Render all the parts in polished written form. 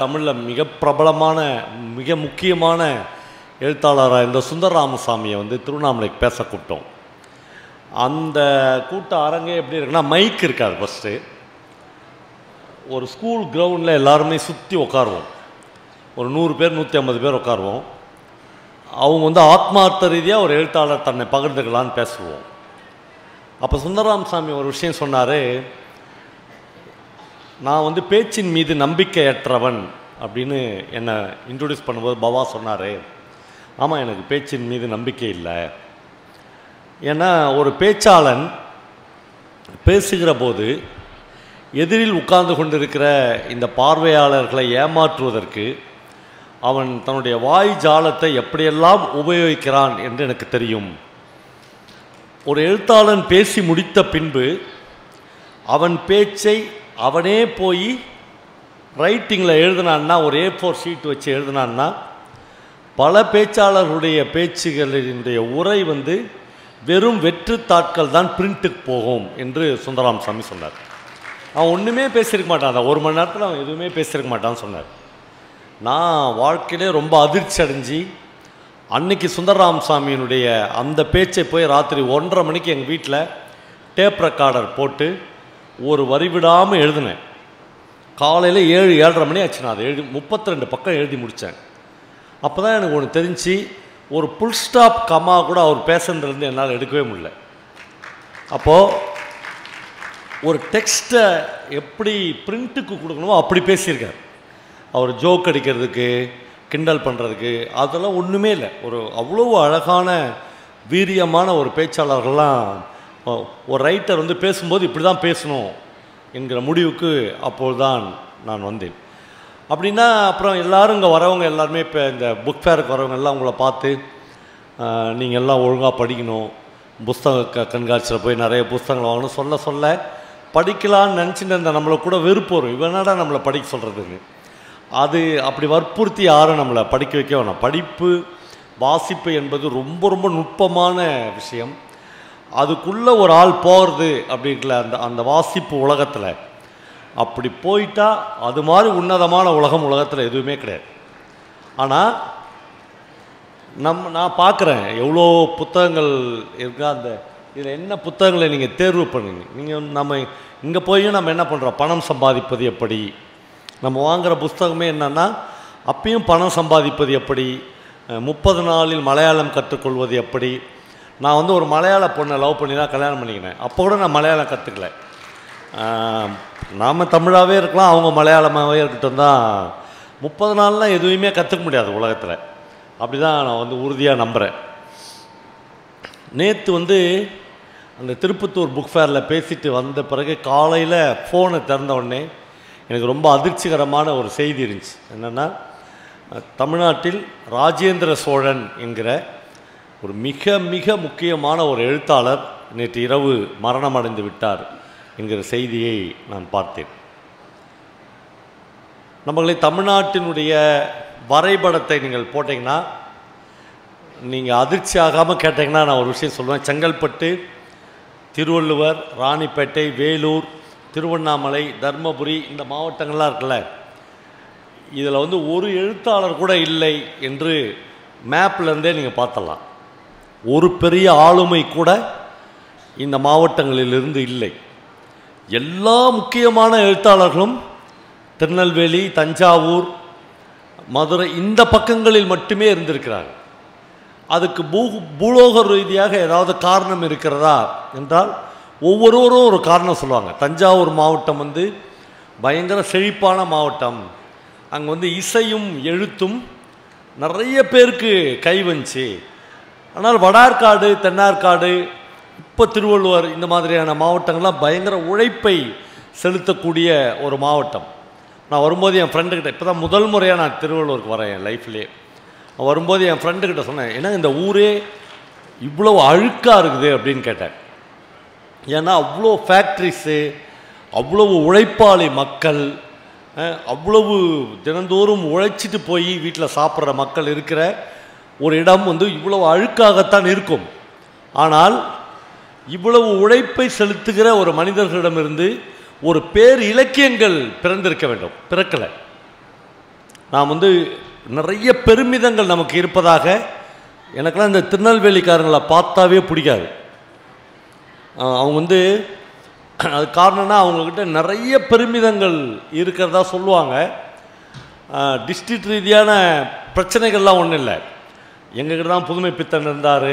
தமிழில் மிக பிரபலமான மிக முக்கியமான எழுத்தாளராக இந்த சுந்தர ராமசாமியை வந்து திருவண்ணாமலைக்கு பேச கூப்பிட்டோம். அந்த கூட்ட அரங்கே எப்படி இருக்குன்னா, மைக் இருக்காது. ஃபஸ்ட்டு ஒரு ஸ்கூல் கிரவுண்டில் எல்லாருமே சுற்றி உட்காருவோம். ஒரு 100 பேர் 150 பேர் உட்காருவோம். அவங்க வந்து ஆத்மார்த்த ரீதியாக ஒரு எழுத்தாளர் தன்னை பகிர்ந்துக்கலான்னு பேசுவோம். அப்போ சுந்தரராமசாமி ஒரு விஷயம் சொன்னார். நான் வந்து பேச்சின் மீது நம்பிக்கையற்றவன் அப்படின்னு என்னை இன்ட்ரடியூஸ் பண்ணும்போது பவா சொன்னார், ஆமாம் எனக்கு பேச்சின் மீது நம்பிக்கை இல்லை. ஏன்னா ஒரு பேச்சாளன் பேசுகிற போது எதிரில் உட்கார்ந்து கொண்டிருக்கிற இந்த பார்வையாளர்களை ஏமாற்றுவதற்கு அவன் தன்னுடைய வாய் ஜாலத்தை எப்படியெல்லாம் உபயோகிக்கிறான் என்று எனக்கு தெரியும். ஒரு எழுத்தாளன் பேசி முடித்த பின்பு அவன் பேச்சை அவனே போய் ரைட்டிங்கில் எழுதினான்னா, ஒரு A4 ஷீட் வச்சு எழுதினான்னா, பல பேச்சாளர்களுடைய பேச்சுகளினுடைய உரை வந்து வெறும் வெற்றுத்தாட்கள் தான் பிரிண்ட்டுக்கு போகும் என்று சுந்தரராமசாமி சொன்னார். அவன் ஒன்றுமே பேசியிருக்க மாட்டான். அந்த 1 மணி நேரத்தில் அவன் எதுவுமே பேசியிருக்க மாட்டான்னு சொன்னார். நான் வாழ்க்கையிலே ரொம்ப அதிர்ச்சி அடைஞ்சி அன்னைக்கு சுந்தரராமசாமியினுடைய அந்த பேச்சை போய் ராத்திரி 1:30 மணிக்கு எங்கள் வீட்டில் டேப் ரெக்கார்டர் போட்டு ஒரு வரி விடாமல் எழுதினேன். காலையில் 7-7:30 மணி ஆச்சு. நான் அதை 32 பக்கம் எழுதி முடித்தேன். அப்போ தான் எனக்கு ஒன்று தெரிஞ்சு, ஒரு புல் ஸ்டாப் கமா கூட அவர் பேசுனதுலேருந்து என்னால் எடுக்கவே முடியல. அப்போது ஒரு டெக்ஸ்ட்டை எப்படி பிரிண்ட்டுக்கு கொடுக்கணுமோ அப்படி பேசியிருக்கார். அவர் ஜோக் அடிக்கிறதுக்கு, கிண்டல் பண்ணுறதுக்கு அதெல்லாம் ஒன்றுமே இல்லை. ஒரு அவ்வளோ அழகான வீரியமான ஒரு பேச்சாளர்கள்லாம் ஒரு ரைட்டர் வந்து பேசும்போது இப்படி தான் பேசணும் என்கிற முடிவுக்கு அப்போது தான் நான் வந்தேன். அப்படின்னா அப்புறம் எல்லோரும் இங்கே வரவங்க எல்லாருமே இப்போ இந்த புக் ஃபேருக்கு வரவங்க எல்லாம் உங்களை பார்த்து, நீங்கள் எல்லாம் ஒழுங்காக படிக்கணும், புஸ்தக கண்காட்சியில் போய் நிறைய புஸ்தகங்கள் வாங்கணும் சொல்ல சொல்ல படிக்கலான்னு நினச்சிட்டு இருந்த நம்மளை கூட வெறுப்பு வரும். இவனடா நம்மளை படிக்க சொல்கிறதுன்னு. அது அப்படி வற்புறுத்தி யாரும் நம்மளை படிக்க வைக்க வேணாம். படிப்பு, வாசிப்பு என்பது ரொம்ப ரொம்ப நுட்பமான விஷயம். அதுக்குள்ளே ஒரு ஆள் போகிறது அப்படிங்கிற அந்த வாசிப்பு உலகத்தில் அப்படி போயிட்டா அது மாதிரி உன்னதமான உலகத்தில் எதுவுமே கிடையாது. ஆனால் நான் பார்க்குறேன் எவ்வளோ புத்தகங்கள் இருக்கா. அந்த இதில் என்ன புத்தகங்களை நீங்கள் தேர்வு பண்ணுங்க. நீங்கள் நம்ம இங்கே போய் நம்ம என்ன பண்ணுறோம், பணம் சம்பாதிப்பது எப்படி, நம்ம வாங்குகிற புஸ்தகமே என்னென்னா அப்பயும் பணம் சம்பாதிப்பது எப்படி, 30 நாளில் மலையாளம் கற்றுக்கொள்வது எப்படி. நான் வந்து ஒரு மலையாள பொண்ணை லவ் பண்ணி தான் கல்யாணம் பண்ணிக்கினேன். அப்போ கூட நான் மலையாளம் கற்றுக்கல. நாம் தமிழாகவே இருக்கலாம், அவங்க மலையாளமாகவே இருக்கட்டும் தான். 30 நாள்லாம் எதுவுமே கற்றுக்க முடியாது உலகத்தில். அப்படி தான் நான் வந்து உறுதியாக நம்புகிறேன். நேற்று வந்து அந்த திருப்பத்தூர் புக் ஃபேரில் பேசிட்டு வந்த பிறகு காலையில் ஃபோனை திறந்த உடனே எனக்கு ரொம்ப அதிர்ச்சிகரமான ஒரு செய்தி இருந்துச்சு. என்னென்னா, தமிழ்நாட்டில் ராஜேந்திர சோழன் என்கிற ஒரு மிக மிக முக்கியமான ஒரு எழுத்தாளர் நேற்று இரவு மரணம் அடைந்து விட்டார் என்கிற செய்தியை நான் பார்த்தேன். நம்மளை தமிழ்நாட்டினுடைய வரைபடத்தை நீங்கள் போட்டிங்கன்னா, நீங்கள் அதிர்ச்சி ஆகாமல் கேட்டிங்கன்னா நான் ஒரு விஷயம் சொல்லுவேன். செங்கல்பட்டு, திருவள்ளுவர், ராணிப்பேட்டை, வேலூர், திருவண்ணாமலை, தர்மபுரி, இந்த மாவட்டங்கள்லாம் இருக்குல்ல, இதில் வந்து ஒரு எழுத்தாளர் கூட இல்லை என்று மேப்லேருந்தே நீங்கள் பார்த்தலாம். ஒரு பெரிய ஆளுமை கூட இந்த மாவட்டங்களிலிருந்து இல்லை. எல்லா முக்கியமான எழுத்தாளர்களும் திருநெல்வேலி, தஞ்சாவூர், மதுரை இந்த பக்கங்களில் மட்டுமே இருந்திருக்கிறார்கள். அதுக்கு பூலோக ரீதியாக ஏதாவது காரணம் இருக்கிறதா என்றால் ஒவ்வொருவரும் ஒரு காரணம் சொல்லுவாங்க. தஞ்சாவூர் மாவட்டம் வந்து பயங்கர செழிப்பான மாவட்டம், அங்கே வந்து இசையும் எழுத்தும் நிறைய பேருக்கு கைவந்துச்சு. ஆனால் வடார்காடு, தென்னார்காடு, இப்போ திருவள்ளுவர் இந்த மாதிரியான மாவட்டங்கள்லாம் பயங்கர உழைப்பை செலுத்தக்கூடிய ஒரு மாவட்டம். நான் வரும்போது என் ஃப்ரெண்டுக்கிட்ட, இப்போ தான் முதல் முறையாக நான் திருவள்ளுவருக்கு வரேன் என் லைஃப்லேயே. வரும்போது என் ஃப்ரெண்டுக்கிட்ட சொன்னேன், ஏன்னா இந்த ஊரே இவ்வளோ அழுக்காக இருக்குது அப்படின்னு கேட்டேன். ஏன்னா அவ்வளோ ஃபேக்ட்ரிஸு, அவ்வளவு உழைப்பாளி மக்கள், அவ்வளவு தினந்தோறும் உழைச்சிட்டு போய் வீட்டில் சாப்பிட்ற மக்கள் இருக்கிற ஒரு இடம் வந்து இவ்வளவு அழுக்காகத்தான் இருக்கும். ஆனால் இவ்வளவு உழைப்பை செலுத்துகிற ஒரு மனிதர்களிடமிருந்து ஒரு பேர் இலக்கியங்கள் பிறந்திருக்க வேண்டும், பிறக்கலை. நாம் வந்து நிறைய பெருமிதங்கள் நமக்கு இருப்பதாக எனக்கெல்லாம் இந்த திருநெல்வேலிக்காரங்களை பார்த்தாவே பிடிக்காது. அவங்க வந்து அது காரணம்னா அவங்கக்கிட்ட நிறைய பெருமிதங்கள் இருக்கிறதா சொல்லுவாங்க. டிஸ்ட்ரிக்ட் ரீதியான பிரச்சனைகள்லாம் ஒன்றும் இல்லை. எங்ககிட்ட தான் புதுமை பித்தன் இருந்தார்,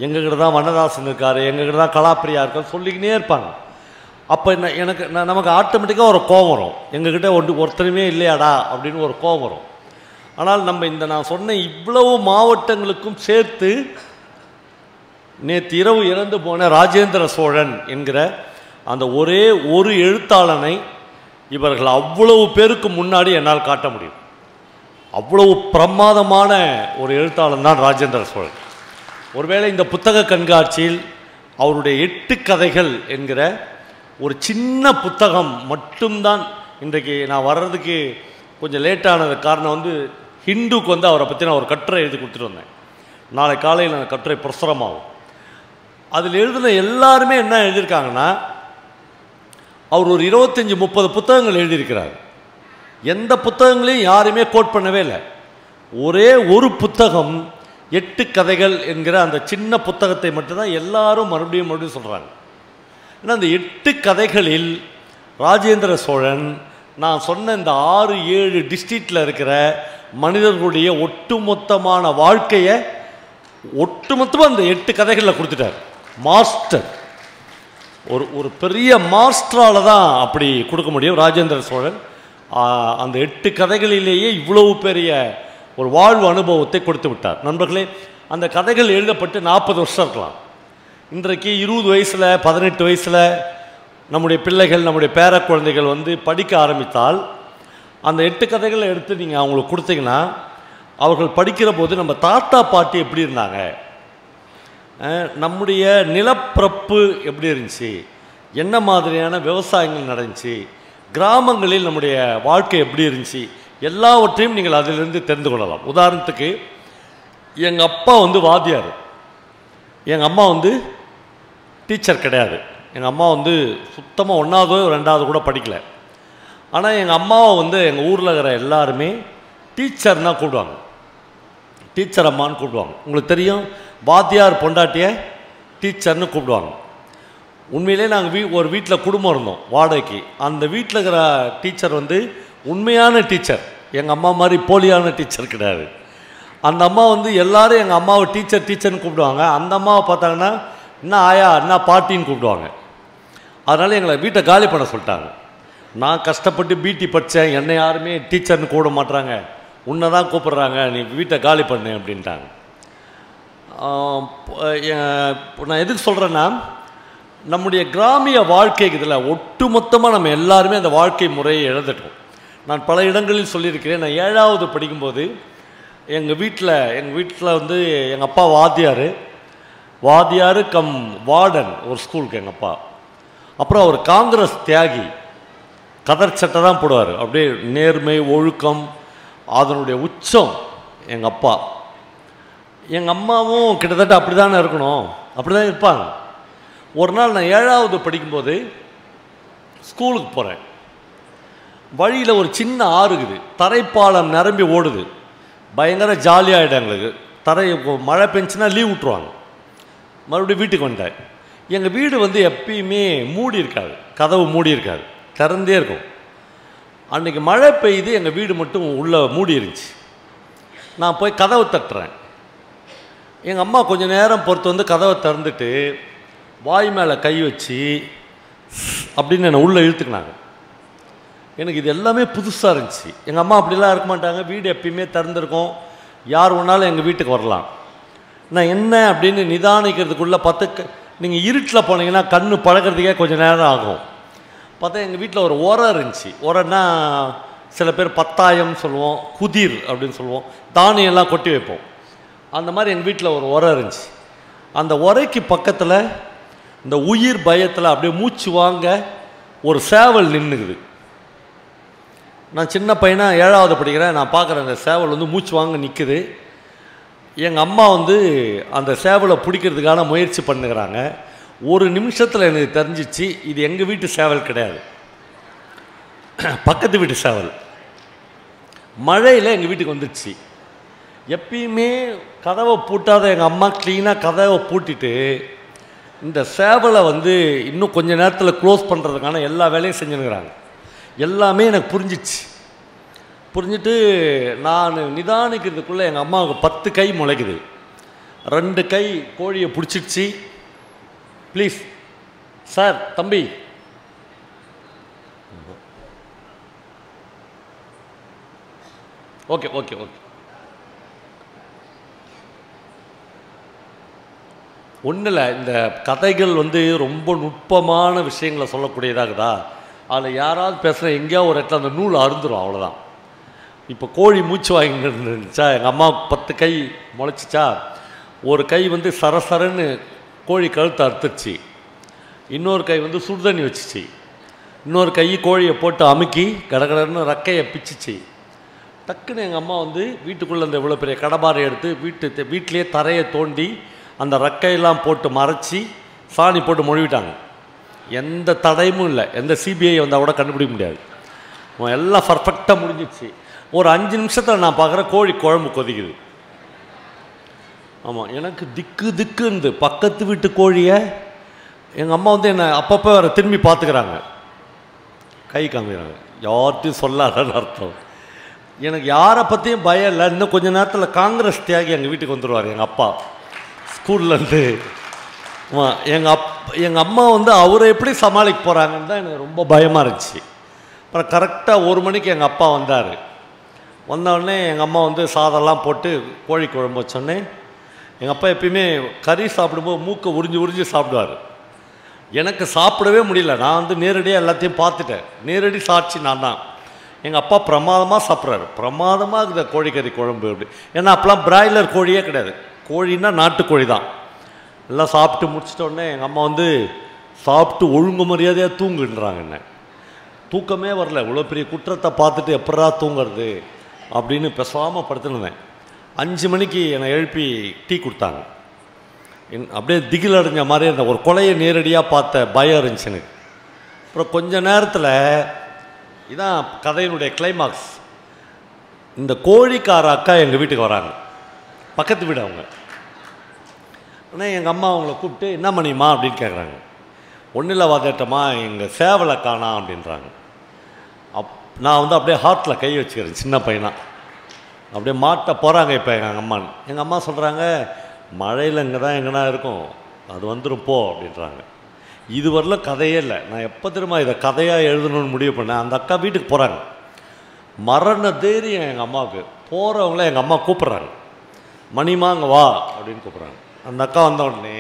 எங்ககிட்ட தான் வண்ணதாசன் இருக்கார், எங்ககிட்ட தான் கலாப்பிரியா இருக்கார் சொல்லிக்கினே இருப்பாங்க. அப்போ எனக்கு நமக்கு ஆட்டோமேட்டிக்காக ஒரு கோபம் வரும், எங்ககிட்ட ஒருத்தருமே இல்லையாடா அப்படின்னு ஒரு கோபம் வரும். ஆனால் நம்ம நான் சொன்ன இவ்வளவு மாவட்டங்களுக்கும் சேர்த்து நேற்று இரவு இறந்து போன ராஜேந்திர சோழன் என்கிற அந்த ஒரே ஒரு எழுத்தாளனை இவர்கள் அவ்வளவு பேருக்கு முன்னாடி என்னால் காட்ட முடியும். அவ்வளவு பிரமாதமான ஒரு எழுத்தாளன் தான் ராஜேந்திர சோழன். ஒருவேளை இந்த புத்தக கண்காட்சியில் அவருடைய 8 கதைகள் என்கிற ஒரு சின்ன புத்தகம் மட்டும்தான் இன்றைக்கு நான் வர்றதுக்கு கொஞ்சம் லேட்டானது காரணம் வந்து ஹிந்துக்கு வந்து அவரை பற்றி நான் ஒரு கட்டுரை எழுதி கொடுத்துட்டு வந்தேன். நாளை காலையில் அந்த கட்டுரை பிரசுரமாகும். அதில் எழுதின எல்லாருமே என்ன எழுதியிருக்காங்கன்னா, அவர் ஒரு 25-30 புத்தகங்கள் எழுதியிருக்கிறார். எந்த புத்தகங்களையும் யாருமே கோட் பண்ணவே இல்லை. ஒரே ஒரு புத்தகம் 8 கதைகள் என்கிற அந்த சின்ன புத்தகத்தை மட்டும்தான் எல்லாரும் மறுபடியும் சொல்கிறாங்க. ஏன்னா அந்த 8 கதைகளில் ராஜேந்திர சோழன் நான் சொன்ன இந்த 6-7 டிஸ்ட்ரிக்டில் இருக்கிற மனிதர்களுடைய ஒட்டுமொத்தமான வாழ்க்கையை ஒட்டுமொத்தமாக அந்த 8 கதைகளில் கொடுத்துட்டார். மாஸ்டர், ஒரு பெரிய மாஸ்டரால் தான் அப்படி கொடுக்க முடியும். ராஜேந்திர சோழன் அந்த 8 கதைகளிலேயே இவ்வளவு பெரிய ஒரு வாழ்வு அனுபவத்தை கொடுத்து விட்டார். நண்பர்களே, அந்த கதைகள் எழுதப்பட்டு 40 வருஷம் இருக்கலாம். இன்றைக்கு 20 வயசில் 18 வயசில் நம்முடைய பிள்ளைகள், நம்முடைய பேர குழந்தைகள் வந்து படிக்க ஆரம்பித்தால் அந்த 8 கதைகளை எடுத்து நீங்கள் அவங்களுக்கு கொடுத்தீங்கன்னா அவர்கள் படிக்கிற போது நம்ம தாத்தா பாட்டி எப்படி இருந்தாங்க, நம்முடைய நிலப்பரப்பு எப்படி இருந்துச்சு, என்ன மாதிரியான விவசாயங்கள் நடந்துச்சு, கிராமங்களில் நம்முடைய வாழ்க்கை எப்படி இருந்துச்சு, எல்லாவற்றையும் நீங்கள் அதிலிருந்து தெரிந்து கொள்ளலாம். உதாரணத்துக்கு எங்கள் அப்பா வந்து வாத்தியார், எங்கள் அம்மா வந்து டீச்சர் கிடையாது. எங்கள் அம்மா வந்து சுத்தமாக 1வது 2வது கூட படிக்கலை. ஆனால் எங்கள் அம்மாவை வந்து எங்கள் ஊரில் இருக்கிற எல்லாருமே டீச்சர்னா கூப்பிடுவாங்க, டீச்சர் அம்மான்னு கூப்பிடுவாங்க. உங்களுக்கு தெரியும், வாத்தியார் பொண்டாட்டியை டீச்சர்னு கூப்பிடுவாங்க. உண்மையிலே நாங்கள் ஒரு வீட்டில் குடும்பம் இருந்தோம் வாடகைக்கு. அந்த வீட்டில் இருக்கிற டீச்சர் வந்து உண்மையான டீச்சர், எங்கள் அம்மா மாதிரி போலியான டீச்சர் கிடையாது. அந்த அம்மா வந்து எல்லோரும் எங்கள் அம்மாவை டீச்சர்னு கூப்பிடுவாங்க. அந்த அம்மாவை பார்த்தாங்கன்னா என்ன ஆயா என்ன பாட்டின்னு கூப்பிடுவாங்க. அதனால் எங்களை வீட்டை காலி பண்ண சொல்லிட்டாங்க. நான் கஷ்டப்பட்டு பிடி படித்தேன், என்னை யாருமே டீச்சர்னு கூப்பிட மாட்டுறாங்க, உன்னை தான் கூப்பிட்றாங்க, நீ வீட்டை காலி பண்ணு அப்படின்ட்டாங்க. நான் எதுக்கு சொல்கிறேன்னா, நம்முடைய கிராமிய வாழ்க்கைக்கு இதில் ஒட்டுமொத்தமாக நம்ம எல்லாருமே அந்த வாழ்க்கை முறையை இழந்துட்டோம். நான் பல இடங்களில் சொல்லியிருக்கிறேன். நான் 7வது படிக்கும்போது எங்கள் வீட்டில் வந்து எங்கள் அப்பா வாத்தியார் கம் வார்டன் ஒரு ஸ்கூலுக்கு எங்கள் அப்பா. அப்புறம் அவர் காங்கிரஸ் தியாகி, கதர் சட்டை தான் போடுவார். அப்படியே நேர்மை ஒழுக்கம் அதனுடைய உச்சம் எங்கள் அப்பா. எங்கள் அம்மாவும் கிட்டத்தட்ட அப்படி தானே இருக்கணும், அப்படி தான் இருப்பாங்க. ஒரு நாள் நான் 7வது படிக்கும்போது ஸ்கூலுக்கு போகிறேன். வழியில் ஒரு சின்ன ஆறு இருக்குது, தரைப்பாலம் நிரம்பி ஓடுது. பயங்கர ஜாலியாகிடும் எங்களுக்கு. மழை பெஞ்சுன்னா லீவ் விட்ருவாங்க. மறுபடியும் வீட்டுக்கு வந்தேன். எங்கள் வீடு வந்து எப்பயுமே மூடி இருக்காது, கதவு மூடி இருக்காது, திறந்தே இருக்கும். அன்றைக்கி மழை பெய்யுது, எங்கள் வீடு மட்டும் உள்ளே மூடி இருந்துச்சு. நான் போய் கதவை தட்டுறேன். எங்கள் அம்மா கொஞ்சம் நேரம் பொறுத்து வந்து கதவை திறந்துட்டு வாய் மேலே கை வச்சு அப்படின்னு என்னை உள்ளே இழுத்துக்கினாங்க. எனக்கு இது எல்லாமே புதுசாக இருந்துச்சு. எங்கள் அம்மா அப்படிலாம் இருக்க மாட்டாங்க, வீடு எப்பயுமே திறந்துருக்கும், யார் வேணாலும் எங்கள் வீட்டுக்கு வரலாம். நான் என்ன அப்படின்னு நிதானிக்கிறதுக்குள்ளே நீங்கள் இருட்டில் போனீங்கன்னா கண்ணு பழக்கிறதுக்கே கொஞ்சம் நேரம் ஆகும். பார்த்தா எங்கள் வீட்டில் ஒரு உரம் இருந்துச்சு. உரம்னா சில பேர் பத்தாயம் சொல்லுவோம், குதிர் அப்படின்னு சொல்லுவோம், தானியெல்லாம் கொட்டி வைப்போம். அந்த மாதிரி எங்கள் வீட்டில் ஒரு உரம் இருந்துச்சு. அந்த உரைக்கு பக்கத்தில் இந்த உயிர் பயத்தில் அப்படியே மூச்சு வாங்க ஒரு சேவல் நின்றுக்குது. நான் சின்ன பையனாக 7வது படிக்கிறேன். நான் பார்க்குறேன் அந்த சேவல் வந்து மூச்சு வாங்க நிற்குது. எங்கள் அம்மா வந்து அந்த சேவலை பிடிக்கிறதுக்கான முயற்சி பண்ணுகிறாங்க. ஒரு நிமிஷத்தில் எனக்கு தெரிஞ்சிச்சு இது எங்கள் வீட்டு சேவல் கிடையாது, பக்கத்து வீட்டு சேவல். மழையில் எங்கள் வீட்டுக்கு வந்துடுச்சு. எப்பயுமே கதவை பூட்டாத எங்கள் அம்மா க்ளீனாக கதவை பூட்டிட்டு இந்த சேவலை வந்து இன்னும் கொஞ்சம் நேரத்தில் க்ளோஸ் பண்ணுறதுக்கான எல்லா வேலையும் செஞ்சுனுங்கிறாங்க. எல்லாமே எனக்கு புரிஞ்சிச்சு. புரிஞ்சுட்டு நான் நிதானிக்கிறதுக்குள்ளே எங்கள் அம்மாவுக்கு 10 கை முளைக்குது. 2 கை கோழியை பிடிச்சிடுச்சு. ப்ளீஸ் சார், தம்பி, ஓகே ஓகே ஓகே, ஒன்றும் இல்லை. இந்த கதைகள் வந்து ரொம்ப நுட்பமான விஷயங்களை சொல்லக்கூடியதாகுதா, அதில் யாராவது பேசுகிற எங்கேயோ ஒரு இடத்துல அந்த நூல் அருந்துடும், அவ்வளோதான். இப்போ கோழி மூச்சு வாங்கிட்டு இருந்துச்சா, எங்கள் அம்மாவுக்கு 10 கை முளைச்சிச்சா, ஒரு கை வந்து சரசரன்னு கோழி கழுத்தை அறுத்துச்சு, இன்னொரு கை வந்து சுடுதண்ணி வச்சிச்சு, இன்னொரு கை கோழியை போட்டு அமுக்கி கடகடன்னு ரக்கையை பிச்சிச்சு. டக்குன்னு எங்கள் அம்மா வந்து வீட்டுக்குள்ளே அந்த இவ்வளோ பெரிய கடபாரை எடுத்து வீட்டிலேயே தரையை தோண்டி அந்த ரக்கையெல்லாம் போட்டு மறைச்சி சாணி போட்டு மொழிவிட்டாங்க. எந்த தடையும் இல்லை, எந்த சிபிஐ வந்தால் கூட கண்டுபிடிக்க முடியாது. எல்லாம் பர்ஃபெக்டாக முடிஞ்சிச்சு. ஒரு 5 நிமிஷத்தில் நான் பார்க்குற கோழி குழம்பு கொதிக்குது. ஆமாம், எனக்கு திக்குன்னு பக்கத்து வீட்டு கோழியை எங்கள் அம்மா வந்து என்னை அப்பப்போ வேறு திரும்பி பார்த்துக்கிறாங்க, கை காமிக்கிறாங்க. யார்ட்டையும் சொல்லாதன்னு அர்த்தம். எனக்கு யாரை பற்றியும் பயம் இல்லை. இன்னும் கொஞ்சம் நேரத்தில் காங்கிரஸ் தியாகி எங்கள் வீட்டுக்கு வந்துடுவார், எங்கள் அப்பா ஸ்கூல்லேருந்து. எங்கள் அம்மா வந்து அவரை எப்படி சமாளிக்க போகிறாங்கன்னு தான் எனக்கு ரொம்ப பயமாக இருந்துச்சு. அப்புறம் கரெக்டாக 1 மணிக்கு எங்கள் அப்பா வந்தார். வந்தவுடனே எங்கள் அம்மா வந்து சாதம்லாம் போட்டு கோழி குழம்பு வச்சோடனே, எங்கள் அப்பா எப்பயுமே கறி சாப்பிடும்போது மூக்கை உறிஞ்சி சாப்பிடுவார். எனக்கு சாப்பிடவே முடியல. நான் வந்து நேரடியாக எல்லாத்தையும் பார்த்துட்டேன். நேரடி சாட்சி நான் தான். எங்கள் அப்பா பிரமாதமாக சாப்பிட்றாரு. பிரமாதமாக இருக்குது கோழிக்கறி குழம்பு அப்படி. ஏன்னா அப்போலாம் பிராய்லர் கோழியே கிடையாது, கோழின்னா நாட்டுக்கோழி தான். எல்லாம் சாப்பிட்டு முடிச்சிட்டோடனே எங்கள் அம்மா வந்து சாப்பிட்டு ஒழுங்கு மரியாதையாக தூங்குன்றாங்க. என்ன தூக்கமே வரல, இவ்வளோ பெரிய குற்றத்தை பார்த்துட்டு எப்படா தூங்குறது அப்படின்னு பேசாமல் படுத்துருந்தேன். 5 மணிக்கு என்னை எழுப்பி டீ கொடுத்தாங்க. அப்படியே திகில் அடைஞ்ச மாதிரி அந்த ஒரு கொலையை நேரடியாக பார்த்த பயம் இருந்துச்சு எனக்கு. அப்புறம் கொஞ்ச நேரத்தில் இதான் கதையினுடைய கிளைமாக்ஸ். இந்த கோழிக்கார அக்கா எங்கள் வீட்டுக்கு வராங்க, பக்கத்து வீடு அவங்க. ஆனால் எங்கள் அம்மா அவங்கள கூப்பிட்டு என்ன மணிமா அப்படின்னு கேட்குறாங்க. ஒன்றும் இல்லை வாதேட்டமா, எங்கள் சேவலை காணா அப்படின்றாங்க. நான் வந்து அப்படியே ஹார்ட்டில் கை வச்சுக்கிறேன், சின்ன பையனா. அப்படியே மாட்ட போகிறாங்க இப்போ எங்கள் அம்மான்னு. எங்கள் அம்மா சொல்கிறாங்க, மழையில் இங்கே தான் எங்கன்னா இருக்கும், அது வந்துடும் போ அப்படின்றாங்க. இது வரலாம் கதையே இல்லை. நான் எப்போ திரும்ப இதை கதையாக எழுதணும்னு முடிவு பண்ணேன். அந்த அக்கா வீட்டுக்கு போகிறாங்க. மரண தைரியம் எங்கள் அம்மாவுக்கு. போகிறவங்கள எங்கள் அம்மா கூப்பிட்றாங்க, மணிமா அங்கே வா அப்படின்னு கூப்பிட்றாங்க. அந்த அக்கா வந்த உடனே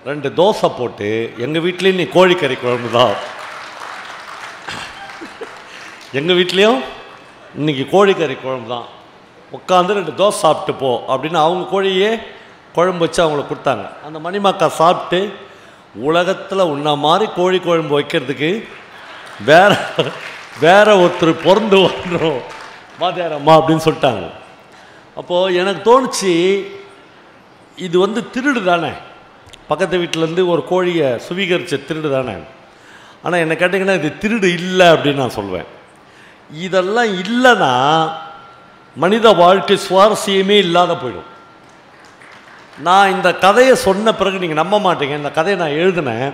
2 தோசை போட்டு, எங்கள் வீட்லேயும் நீ கோழிக்கறி குழம்பு தான், எங்கள் வீட்லேயும் இன்றைக்கி கோழிக்கறி குழம்பு தான், உட்காந்து 2 தோசை சாப்பிட்டு போ அப்படின்னு அவங்க கோழியே குழம்பு வச்சு அவங்களுக்கு கொடுத்தாங்க. அந்த மணிமாக்கா சாப்பிட்டு, உலகத்தில் உன்ன மாதிரி கோழி குழம்பு வைக்கிறதுக்கு வேற ஒருத்தர் பிறந்து வரணும் வாத்தியாரம்மா அப்படின்னு சொல்லிட்டாங்க. அப்போது எனக்கு தோணுச்சு, இது வந்து திருடு தானே, பக்கத்து வீட்டிலேருந்து ஒரு கோழியை சுவீகரித்த திருடு தானே. ஆனால் என்னை கேட்டிங்கன்னா இது திருடு இல்லை அப்படின்னு நான் சொல்வேன். இதெல்லாம் இல்லைன்னா மனித வாழ்க்கை சுவாரஸ்யமே இல்லாத போயிடும். நான் இந்த கதையை சொன்ன பிறகு நீங்கள் நம்ப மாட்டீங்க, இந்த கதையை நான் எழுதினேன்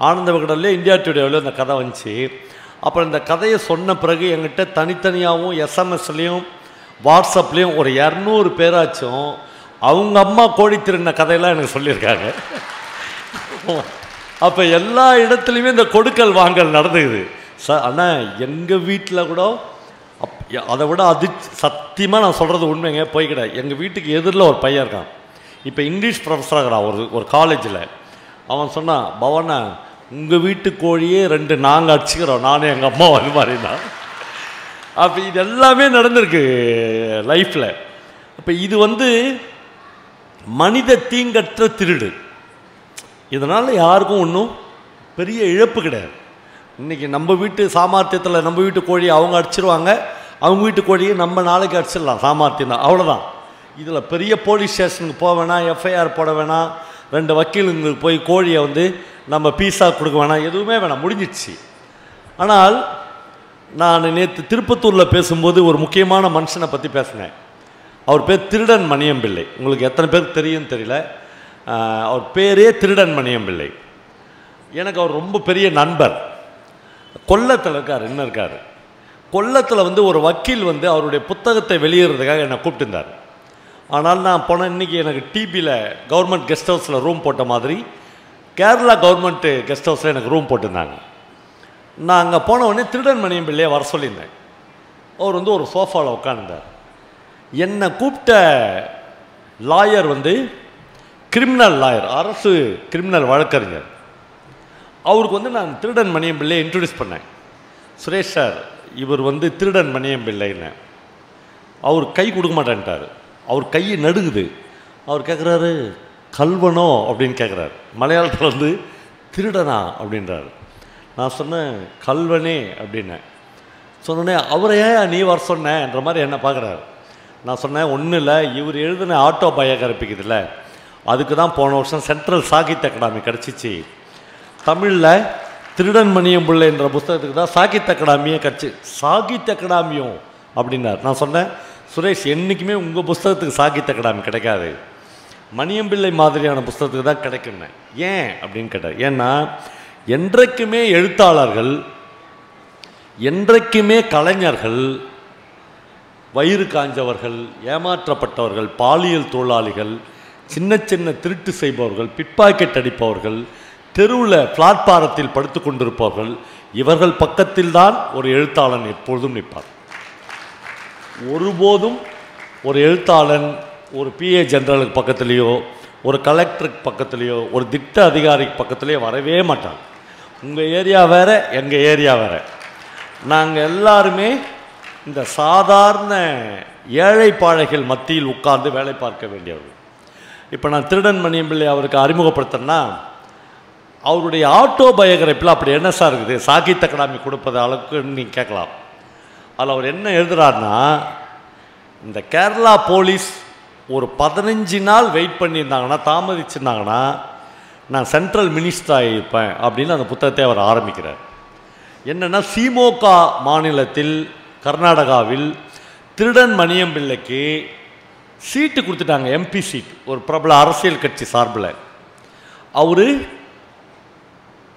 ஆனந்த விகடன்லேயே, இந்தியா டுடேவில் இந்த கதை வந்துச்சு. அப்புறம் இந்த கதையை சொன்ன பிறகு என்கிட்ட தனித்தனியாகவும் எஸ்எம்எஸ்லேயும் வாட்ஸ்அப்லேயும் ஒரு 200 பேராச்சும் அவங்க அம்மா கோழி திருடின கதையெல்லாம் எனக்கு சொல்லியிருக்காங்க. அப்போ எல்லா இடத்துலையுமே இந்த கொடுக்கல் வாங்கல் நடந்துக்குது சார். ஆனால் எங்கள் வீட்டில் கூட அதை விட அது சத்தியமாக நான் சொல்கிறது உண்மைங்க, போய் கிடையாது. எங்கள் வீட்டுக்கு எதிரில் ஒரு பையன் இருக்கான், இப்போ இங்கிலீஷ் ப்ரொஃபஸராக இருக்கிறான் ஒரு காலேஜில். அவன் சொன்னான், பவனா உங்கள் வீட்டு கோழியே 2 நாங்கள் அடிச்சுக்கிறோம், நானும் எங்கள் அம்மா அது மாதிரினா. அப்போ இது எல்லாமே நடந்திருக்கு லைஃப்பில். அப்போ இது வந்து மனித தீங்கற்ற திருடு. இதனால் யாருக்கும் ஒன்றும் பெரிய இழப்பு கிடையாது. இன்றைக்கி நம்ம வீட்டு சாமர்த்தியத்தில் நம்ம வீட்டு கோழியை அவங்க அடிச்சிருவாங்க, அவங்க வீட்டு கோழியை நம்ம நாளைக்கு அடிச்சிடலாம், சாமர்த்தியம் தான், அவ்வளோதான். இதில் பெரிய போலீஸ் ஸ்டேஷனுக்கு போக வேணாம், எஃப்ஐஆர் போட வேணாம், 2 வக்கீலுங்களுக்கு போய் கோழியை வந்து நம்ம பீஸா கொடுக்க வேணாம், எதுவுமே வேணாம், முடிஞ்சிடுச்சு. ஆனால் நான் நேற்று திருப்பத்தூரில் பேசும்போது ஒரு முக்கியமான மனுஷனை பற்றி பேசினேன். அவர் பேர் திருடன் மணியம்பிள்ளை. உங்களுக்கு எத்தனை பேருக்கு தெரியும் தெரியல. அவர் பேரே திருடன் மணியம்பிள்ளை. எனக்கு அவர் ரொம்ப பெரிய நண்பர். கொல்லத்தில் இருக்கார், இன்னும் இருக்கார். கொல்லத்தில் வந்து ஒரு வக்கீல் வந்து அவருடைய புத்தகத்தை வெளியிடுறதுக்காக என்னை கூப்பிட்டுருந்தார். ஆனால் நான் போனேன். இன்றைக்கி எனக்கு டிபியில் கவர்மெண்ட் கெஸ்ட் ஹவுஸில் ரூம் போட்ட மாதிரி கேரளா கவர்மெண்ட்டு கெஸ்ட் ஹவுஸில் எனக்கு ரூம் போட்டிருந்தாங்க. நான் அங்கே போன உடனே திருடன் மணியம்பிள்ளையே வர சொல்லியிருந்தேன். அவர் வந்து ஒரு சோஃபாவில் உட்காந்துருந்தார். என்னை கூப்பிட்ட லாயர் வந்து கிரிமினல் லாயர், அரசு கிரிமினல் வழக்கறிஞர். அவருக்கு வந்து நான் திருடன் மணியம்பிள்ளையை இன்ட்ரடியூஸ் பண்ணேன். சுரேஷ் சார், இவர் வந்து திருடன் மணியம்பிள்ளைன்னு. அவர் கை கொடுக்க மாட்டேன்ட்டார். அவர் கையை நடுங்குது. அவர் கேட்குறாரு, கல்வனோ அப்படின்னு கேட்குறாரு. மலையாளத்தில் வந்து திருடனா அப்படின்றாரு. நான் சொன்னேன், கல்வனே அப்படின்னேன். சொன்னோடனே அவரை ஏன் நீ வர சொன்னேன்ற மாதிரி என்ன பார்க்குறாரு. நான் சொன்னேன், ஒன்றும் இல்லை, இவர் எழுதின ஆட்டோ பயோகிராபிக்குதுல்ல, அதுக்கு தான் போன வருஷம் சென்ட்ரல் சாகித்ய அகாடமி கிடச்சிச்சு. தமிழில் திருடன் மணியம்பிள்ளை என்ற புத்தகத்துக்கு தான் சாகித்ய அகாடமியே கிடச்சி. சாகித்ய அகாடமியும் அப்படின்னார். நான் சொன்னேன், சுரேஷ், என்றைக்குமே உங்கள் புஸ்தகத்துக்கு சாகித்ய அகாடமி கிடைக்காது, மணியம்பிள்ளை மாதிரியான புஸ்தகத்துக்கு தான் கிடைக்குன்னேன். ஏன் அப்படின்னு கேட்டார். ஏன்னா என்றைக்குமே எழுத்தாளர்கள், என்றைக்குமே கலைஞர்கள், வயிறு காஞ்சவர்கள், ஏமாற்றப்பட்டவர்கள், பாலியல் தொழிலாளிகள், சின்ன சின்ன திருட்டு செய்பவர்கள், பிட்பாக்கெட் அடிப்பவர்கள், தெருவில் பிளாட்பாரத்தில் படுத்து கொண்டிருப்பவர்கள், இவர்கள் பக்கத்தில் தான் ஒரு எழுத்தாளன் எப்பொழுதும் நிற்பார். ஒருபோதும் ஒரு எழுத்தாளன் ஒரு பிஏ ஜெனரலுக்கு பக்கத்துலேயோ, ஒரு கலெக்டருக்கு பக்கத்துலேயோ, ஒரு திட்ட அதிகாரிக்கு பக்கத்துலேயோ வரவே மாட்டாங்க. உங்கள் ஏரியா வேறு, எங்கள் ஏரியா வேறு. நாங்கள் எல்லாருமே இந்த சாதாரண ஏழை பாழைகள் மத்தியில் உட்கார்ந்து வேலை பார்க்க வேண்டியவர்கள். இப்போ நான் திருடன் மணியம்பிள்ளை அவருக்கு அறிமுகப்படுத்தினா, அவருடைய ஆட்டோ பயோகிராபியில் அப்படி என்ன சார் இருக்குது, சாகித்ய அகாடமி கொடுப்பது அளவுக்கு நீங்கள் கேட்கலாம். அதில் அவர் என்ன எழுதுகிறாருன்னா, இந்த கேரளா போலீஸ் ஒரு 15 நாள் வெயிட் பண்ணியிருந்தாங்கன்னா, தாமதிச்சிருந்தாங்கன்னா, நான் சென்ட்ரல் மினிஸ்டராக இருப்பேன் அப்படின்னு அந்த புத்தகத்தை அவர் ஆரம்பிக்கிறார். என்னென்னா, திமுக மாநிலத்தில் கர்நாடகாவில் திருடன் மணியம்பிள்ளைக்கு சீட்டு கொடுத்துட்டாங்க, எம்பி சீட், ஒரு பிரபல அரசியல் கட்சி சார்பில். அவர்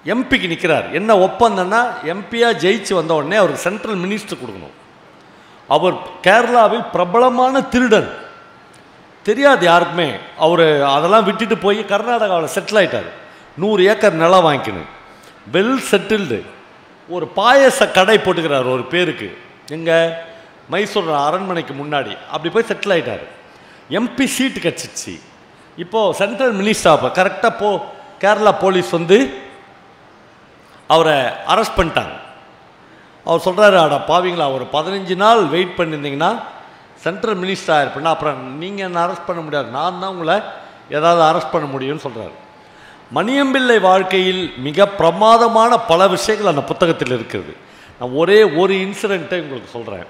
எம்பிக்கு நிற்கிறார். என்ன ஒப்பந்தம்னா, எம்பியாக ஜெயிச்சு வந்த உடனே அவருக்கு சென்ட்ரல் மினிஸ்டர் கொடுக்கணும். அவர் கேரளாவில் பிரபலமான திருடன், தெரியாது யாருக்குமே. அவர் அதெல்லாம் விட்டுட்டு போய் கர்நாடகாவில் செட்டில் ஆகிட்டார். 100 ஏக்கர் நிலம் வாங்கிக்கணும், வெல் செட்டில்டு. ஒரு பாயச கடை போட்டுக்கிறார் ஒரு பேருக்கு, எங்கே மைசூர் அரண்மனைக்கு முன்னாடி. அப்படி போய் செட்டில் ஆகிட்டார். எம்பி சீட்டு கிடச்சிச்சு. இப்போது சென்ட்ரல் மினிஸ்டர் அப்போ கரெக்டாக கேரளா போலீஸ் வந்து அவரை அரெஸ்ட் பண்ணிட்டாங்க. அவர் சொல்கிறாரு, அட பாவீங்களா, ஒரு 15 நாள் வெயிட் பண்ணியிருந்தீங்கன்னா சென்ட்ரல் மினிஸ்டர் ஆகிருப்பேன்னா, அப்புறம் நீங்கள் என்ன அரெஸ்ட் பண்ண முடியாது, நான் தான் உங்களை ஏதாவது அரெஸ்ட் பண்ண முடியும்னு சொல்கிறார். மணியம்பிள்ளை வாழ்க்கையில் மிக பிரமாதமான பல விஷயங்கள் அந்த புத்தகத்தில் இருக்கிறது. நான் ஒரே ஒரு இன்சிடெண்ட்டை உங்களுக்கு சொல்கிறேன்.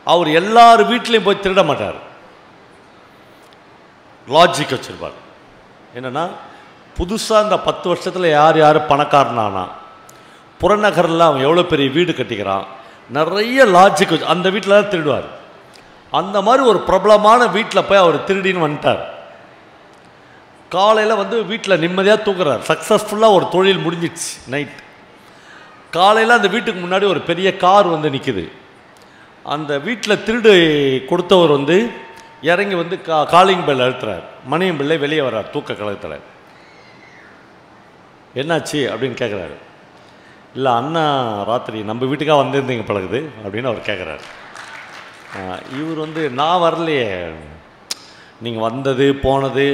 அவர் எல்லார் வீட்லேயும் போய் திருட மாட்டார், லாஜிக் வச்சுருப்பார். என்னென்னா, புதுசாக இந்த 10 வருஷத்தில் யார் யார் பணக்காரனானா, புறநகரில் அவன் எவ்வளோ பெரிய வீடு கட்டிக்கிறான், நிறைய லாஜிக் வச்சு அந்த வீட்டில் தான் திருடுவார். அந்த மாதிரி ஒரு பிரபலமான வீட்டில் போய் அவர் திருடின்னு வந்துட்டார். காலையில் வந்து வீட்டில் நிம்மதியாக தூங்குறார். சக்ஸஸ்ஃபுல்லாக ஒரு தொழில் முடிஞ்சிடுச்சு. நைட் காலையில் அந்த வீட்டுக்கு முன்னாடி ஒரு பெரிய கார் வந்து நிற்குது. அந்த வீட்டில் திருடு கொடுத்தவர் வந்து இறங்கி வந்து காலிங் பெல் அழுத்துறார். மணியம்பிள்ளை வெளியே வர்றார் தூக்க கழகத்தில். என்னாச்சு அப்படின்னு கேட்குறாரு. இல்லை அண்ணா ராத்திரி நம்ம வீட்டுக்காக வந்திருந்தீங்க பழகுது அப்படின்னு அவர் கேட்குறாரு. இவர் வந்து, நான் வரலையே, நீங்கள் வந்தது போனது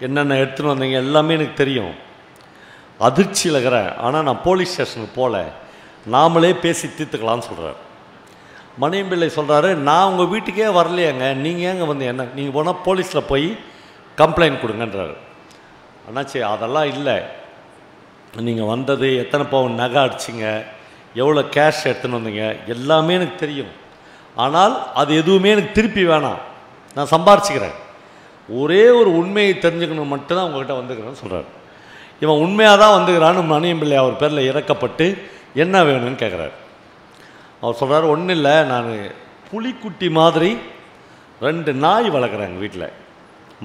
என்னென்ன எடுத்துன்னு வந்தீங்க எல்லாமே எனக்கு தெரியும், அதிர்ச்சியில் இருக்கிறேன், ஆனால் நான் போலீஸ் ஸ்டேஷனுக்கு போகல, நாமளே பேசி தீர்த்துக்கலான்னு சொல்கிறார். மணியம்பிள்ளை சொல்கிறாரு, நான் உங்கள் வீட்டுக்கே வரலையாங்க, நீங்கள் ஏங்க வந்து என்ன, நீங்கள் போனால் போலீஸில் போய் கம்ப்ளைண்ட் கொடுங்கன்றாரு. அண்ணாச்சி அதெல்லாம் இல்லை, நீங்கள் வந்தது, எத்தனை பவுன் நகை அடிச்சிங்க, எவ்வளோ கேஷ் எடுத்துன்னு வந்தீங்க எல்லாமே எனக்கு தெரியும், ஆனால் அது எதுவுமே எனக்கு திருப்பி வேணாம், நான் சம்பாரிச்சிக்கிறேன், ஒரே ஒரு உண்மையை தெரிஞ்சுக்கணும் மட்டும்தான் உங்கள்கிட்ட வந்துக்கிறேன்னு சொல்கிறார். இவன் உண்மையாக தான் வந்துக்கிறான்னு மணியம்பிள்ளை அவர் பேரில் இறக்கப்பட்டு என்ன வேணும்னு கேட்குறாரு. அவர் சொல்கிறார், ஒன்றும் இல்லை, நான் புலிக்குட்டி மாதிரி 2 நாய் வளர்க்குறேன் எங்கள் வீட்டில்.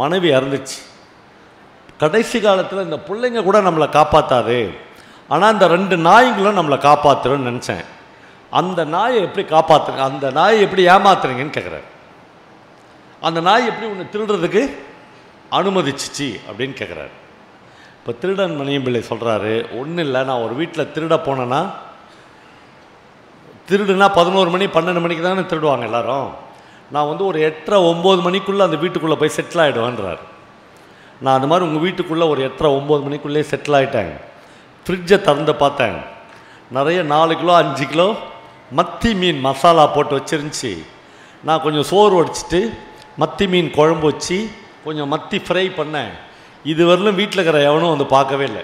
மனைவி இறந்துச்சு. கடைசி காலத்தில் இந்த பிள்ளைங்க கூட நம்மளை காப்பாற்றாது, ஆனால் இந்த 2 நாய்களும் நம்மளை காப்பாற்றுறோன்னு நினச்சேன். அந்த நாயை எப்படி காப்பாற்றுங்க, அந்த நாயை எப்படி ஏமாத்துறீங்கன்னு கேட்குறாரு. அந்த நாய் எப்படி உன்னை திருடுறதுக்கு அனுமதிச்சிச்சு அப்படின்னு கேட்குறாரு. இப்போ திருடன் மணியம் பிள்ளை சொல்கிறாரு, ஒன்றும் இல்லை, நான் ஒரு வீட்டில் திருட போனேன்னா, திருடுனா 11 மணி 12 மணிக்கு தானே திருடுவாங்க எல்லாரும். நான் வந்து ஒரு 8:30 9 மணிக்குள்ளே அந்த வீட்டுக்குள்ளே போய் செட்டில் ஆகிடுவேன்றார். நான் அந்த மாதிரி உங்கள் வீட்டுக்குள்ளே ஒரு 8:30 9 மணிக்குள்ளேயே செட்டில் ஆகிட்டேன். ஃப்ரிட்ஜை திறந்து பார்த்தேன், நிறைய 4 கிலோ 5 கிலோ மத்தி மீன் மசாலா போட்டு வச்சிருந்துச்சி. நான் கொஞ்சம் சோறு வடிச்சிட்டு மத்தி மீன் குழம்பு வச்சு கொஞ்சம் மத்தி ஃப்ரை பண்ணேன். இது வரலும் வீட்டில் இருக்கிற எவனும் வந்து பார்க்கவே இல்லை.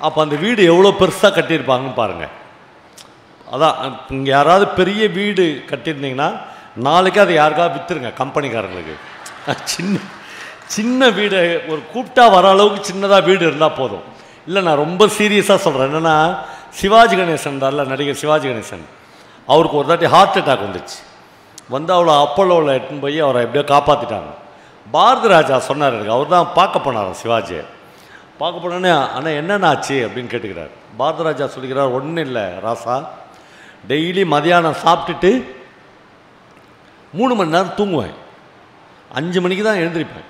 அப்போ அந்த வீடு எவ்வளோ பெருசாக கட்டியிருப்பாங்கன்னு பாருங்கள். அதான், இங்கே யாராவது பெரிய வீடு கட்டியிருந்தீங்கன்னா நாளைக்கு அதை யாருக்காவது விற்றுருங்க கம்பெனிக்காரங்களுக்கு. சின்ன சின்ன வீடு ஒரு கூப்பிட்டா வர அளவுக்கு சின்னதாக வீடு இருந்தால் போதும். இல்லை, நான் ரொம்ப சீரியஸாக சொல்கிறேன். என்னென்னா, சிவாஜி கணேசன் தான்ல, நடிகர் சிவாஜி கணேசன், அவருக்கு ஒரு தாட்டி ஹார்ட் அட்டாக் வந்துச்சு. வந்து அவ்வளோ அப்போலோவில் எடுத்துன்னு போய் அவரை எப்படியோ காப்பாற்றிட்டாங்க. பாரதி ராஜா சொன்னார் எனக்கு, அவர் தான் பார்க்க போனார் சிவாஜியை. பார்க்க போனோன்னே, ஆனால் என்னென்ன ஆச்சு அப்படின்னு கேட்டுக்கிறார். பாரதி ராஜா சொல்லிக்கிறார், ஒன்றும் இல்லை ராசா, டெய்லி மதியானம் சாப்பிட்டுட்டு 3 மணி நேரம் தூங்குவேன், 5 மணிக்கு தான் எழுந்திரிப்பேன்.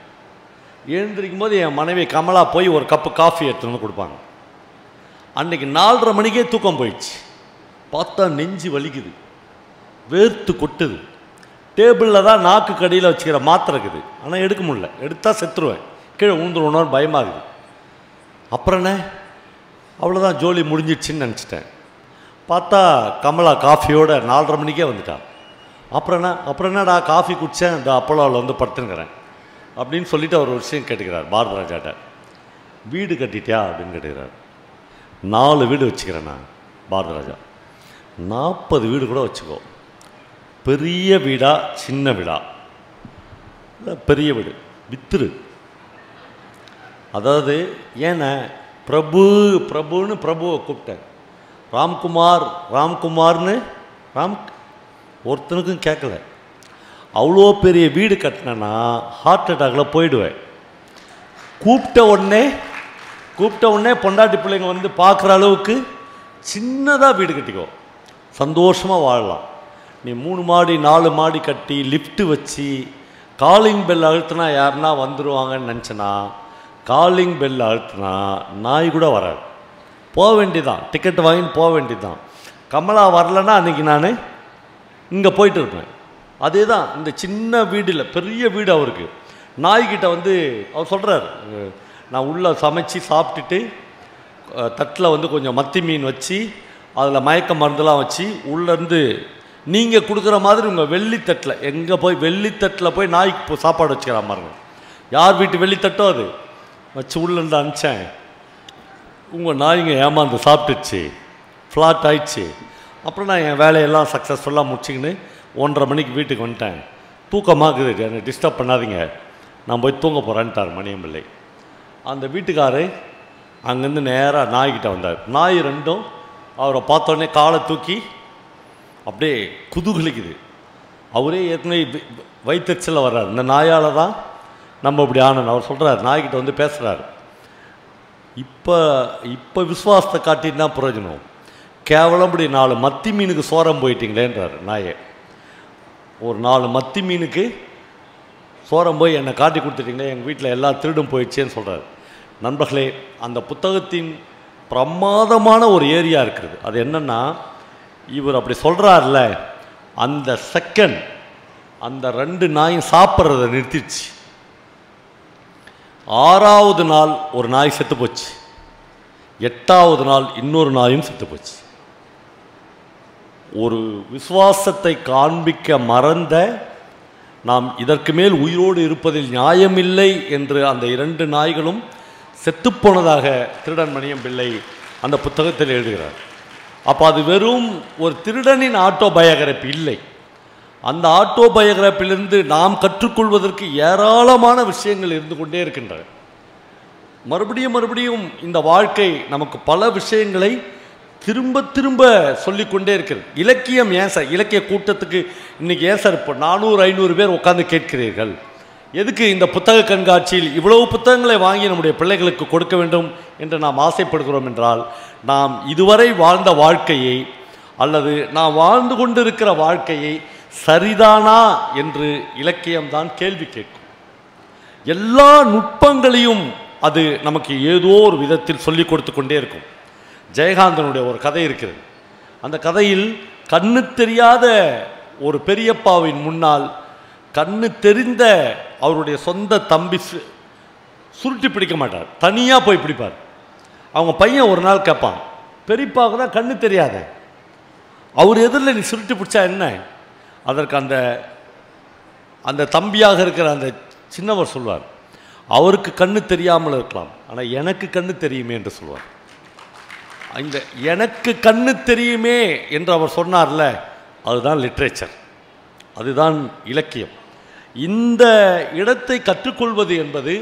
எழுந்திரிக்கும் போது என் மனைவி கமலா போய் ஒரு கப்பு காஃபி எடுத்துன்னு வந்து கொடுப்பாங்க. அன்றைக்கி 4:30 மணிக்கே தூக்கம் போயிடுச்சு. பார்த்தா நெஞ்சு வலிக்குது, வேர்த்து கொட்டுது. டேபிளில் தான் நாக்கு கடியில் வச்சுக்கிற மாத்திரை இருக்குது, ஆனால் எடுக்க முடியல. எடுத்தால் செத்துருவேன், கீழே ஊந்துருவோன்னு பயமாகுது. அப்புறம் என்ன, அவ்வளோதான், ஜோலி முடிஞ்சிடுச்சின்னு நினச்சிட்டேன். பார்த்தா கமலா காஃபியோட 4:30 மணிக்கே வந்துட்டான். அப்புறம் என்னடா காஃபி குடித்தேன், இந்த அப்போலோவில் வந்து படுத்துங்கிறேன் அப்படின்னு சொல்லிவிட்டு அவர் ஒரு விஷயம் கேட்டுக்கிறார் பாரதி ராஜாட்ட. வீடு கட்டிட்டியா அப்படின்னு கேட்டுக்கிறார். 4 வீடு வச்சுக்கிறேன் நான். பாரதி ராஜா, 40 வீடு கூட வச்சுக்கோ. பெரிய வீடா சின்ன வீடா? பெரிய வீடு, வித்துரு. அதாவது ஏன்னா பிரபுன்னு பிரபுவை கூப்பிட்டேன், ராம்குமார்னு ஒருத்தனுக்கும் கேட்கல. அவ்வளோ பெரிய வீடு கட்டினேன்னா ஹார்ட் அட்டாக்கில் போயிடுவேன். கூப்பிட்ட உடனே பொண்டாட்டி பிள்ளைங்க வந்து பார்க்குற அளவுக்கு சின்னதாக வீடு கட்டிக்கோ, சந்தோஷமாக வாழலாம். நீ 3 மாடி 4 மாடி கட்டி லிஃப்ட்டு வச்சு காலிங் பெல் அழுத்தினா யாருன்னா வந்துடுவாங்கன்னு நினச்சேன்னா, காலிங் பெல் அழுத்தினா நாய் கூட வராது, போக வேண்டியதான், டிக்கெட் வாங்கின்னு போக வேண்டியதுதான். கமலா வரலன்னா அன்றைக்கி நான் இங்கே போயிட்டு இருப்பேன். அதே தான் இந்த சின்ன வீடில் பெரிய வீடு அவருக்கு. நாய்கிட்ட வந்து அவர் சொல்கிறார், நான் உள்ளே சமைச்சு சாப்பிட்டுட்டு தட்டில் வந்து கொஞ்சம் மத்தி மீன் வச்சு அதில் மயக்க மருந்துலாம் வச்சு உள்ளேருந்து நீங்கள் கொடுக்குற மாதிரி உங்கள் வெள்ளித்தட்டில் எங்கே போய் வெள்ளித்தட்டில் போய் நாய்க்கு சாப்பாடு வச்சுக்கிறா பாருங்க. யார் வீட்டு வெள்ளித்தட்டோ அது வச்சு உள்ளேருந்து அனுப்பிச்சேன். உங்கள் நாய்ங்க ஏமாந்து சாப்பிட்டுச்சு, ஃப்ளாட் ஆயிடுச்சு. அப்புறம் நான் என் வேலையெல்லாம் சக்ஸஸ்ஃபுல்லாக முடிச்சுக்கின்னு 1:30 மணிக்கு வீட்டுக்கு வந்துட்டேன். தூக்கமாகுது, என்னை டிஸ்டர்ப் பண்ணாதீங்க, நான் போய் தூங்க போகிறேன்ட்டார் மணியம் பிள்ளை. அந்த வீட்டுக்காரு அங்கேருந்து நேராக நாய்கிட்ட வந்தார். நாய் 2ம் அவரை பார்த்தோன்னே காலை தூக்கி அப்படியே குதூகலிக்குது. அவரே ஏற்கனவே வயிற்றுச்சலில் வர்றார். இந்த நாயால் தான் நம்ம இப்படி ஆனோன்னு அவர் சொல்கிறார். நாய்கிட்ட வந்து பேசுகிறார், இப்போ விசுவாசத்தை காட்டின்னு தான் பிரயோஜனம், கேவலம் இப்படி 4 மத்தி மீனுக்கு சோரம் போயிட்டீங்களேன்றார் நாயை. ஒரு 4 மத்தி மீனுக்கு சோரம் போய் என்னை காட்டி கொடுத்துட்டீங்களே, எங்கள் வீட்டில் எல்லா திருடும் போயிடுச்சேன்னு சொல்கிறார். நண்பர்களே, அந்த புத்தகத்தின் பிரமாதமான ஒரு ஏரியா இருக்குது. அது என்னென்னா, இவர் அப்படி சொல்கிறார்ல, அந்த செகண்ட் அந்த 2 நாயும் சாப்பிட்றத நிறுத்திடுச்சு. 6வது நாள் ஒரு நாய் செத்து போச்சு, 8வது நாள் இன்னொரு நாயும் செத்து போச்சு. ஒரு விசுவாசத்தை காண்பிக்க மறந்த நாம் இதற்கு மேல் உயிரோடு இருப்பதில் நியாயமில்லை என்று அந்த 2 நாய்களும் செத்துப்போனதாக திருடன் மணியம் பிள்ளை அந்த புத்தகத்தில் எழுதுகிறார். அப்போ அது வெறும் ஒரு திருடனின் ஆட்டோபயோகிராபி இல்லை. அந்த ஆட்டோபயோகிராபிலிருந்து நாம் கற்றுக்கொள்வதற்கு ஏராளமான விஷயங்கள் இருந்து கொண்டே இருக்கின்றன. மறுபடியும் இந்த வாழ்க்கை நமக்கு பல விஷயங்களை திரும்ப திரும்ப சொல்லிக்கொண்டே இருக்கிறது. இலக்கியம் ஏன் சார், இலக்கிய கூட்டத்துக்கு இன்றைக்கி ஏன் சார் இப்போ 400-500 பேர் உட்கார்ந்து கேட்கிறீர்கள்? எதுக்கு இந்த புத்தக கண்காட்சியில் இவ்வளவு புத்தகங்களை வாங்கி நம்முடைய பிள்ளைகளுக்கு கொடுக்க வேண்டும் என்று நாம் ஆசைப்படுகிறோம் என்றால், நாம் இதுவரை வாழ்ந்த வாழ்க்கையை அல்லது நாம் வாழ்ந்து கொண்டிருக்கிற வாழ்க்கையை சரிதானா என்று இலக்கியம்தான் கேள்வி கேட்கும். எல்லா நுட்பங்களையும் அது நமக்கு ஏதோ ஒரு விதத்தில் சொல்லிக் கொடுத்து கொண்டே இருக்கும். ஜெயகாந்தனுடைய ஒரு கதை இருக்கிறது. அந்த கதையில் கண்ணு தெரியாத ஒரு பெரியப்பாவின் முன்னால் கண்ணு தெரிந்த அவருடைய சொந்த தம்பி சுருட்டி பிடிக்க மாட்டார், தனியாக போய் பிடிப்பார். அவங்க பையன் ஒரு நாள் கேட்பான், பெரியப்பாவுக்கு தான் கண்ணு தெரியாத, அவர் எதிரில் நீ சுருட்டி பிடிச்சா என்ன? அதற்கு அந்த அந்த தம்பியாக இருக்கிற அந்த சின்னவர் சொல்வார், அவருக்கு கண்ணு தெரியாமல் இருக்கலாம், ஆனால் எனக்கு கண்ணு தெரியுமே என்று சொல்வார். இந்த எனக்கு கண்ணு தெரியுமே என்று அவர் சொன்னார்ல, அதுதான் லிட்ரேச்சர், அதுதான் இலக்கியம். இந்த இடத்தை கற்றுக்கொள்வது என்பது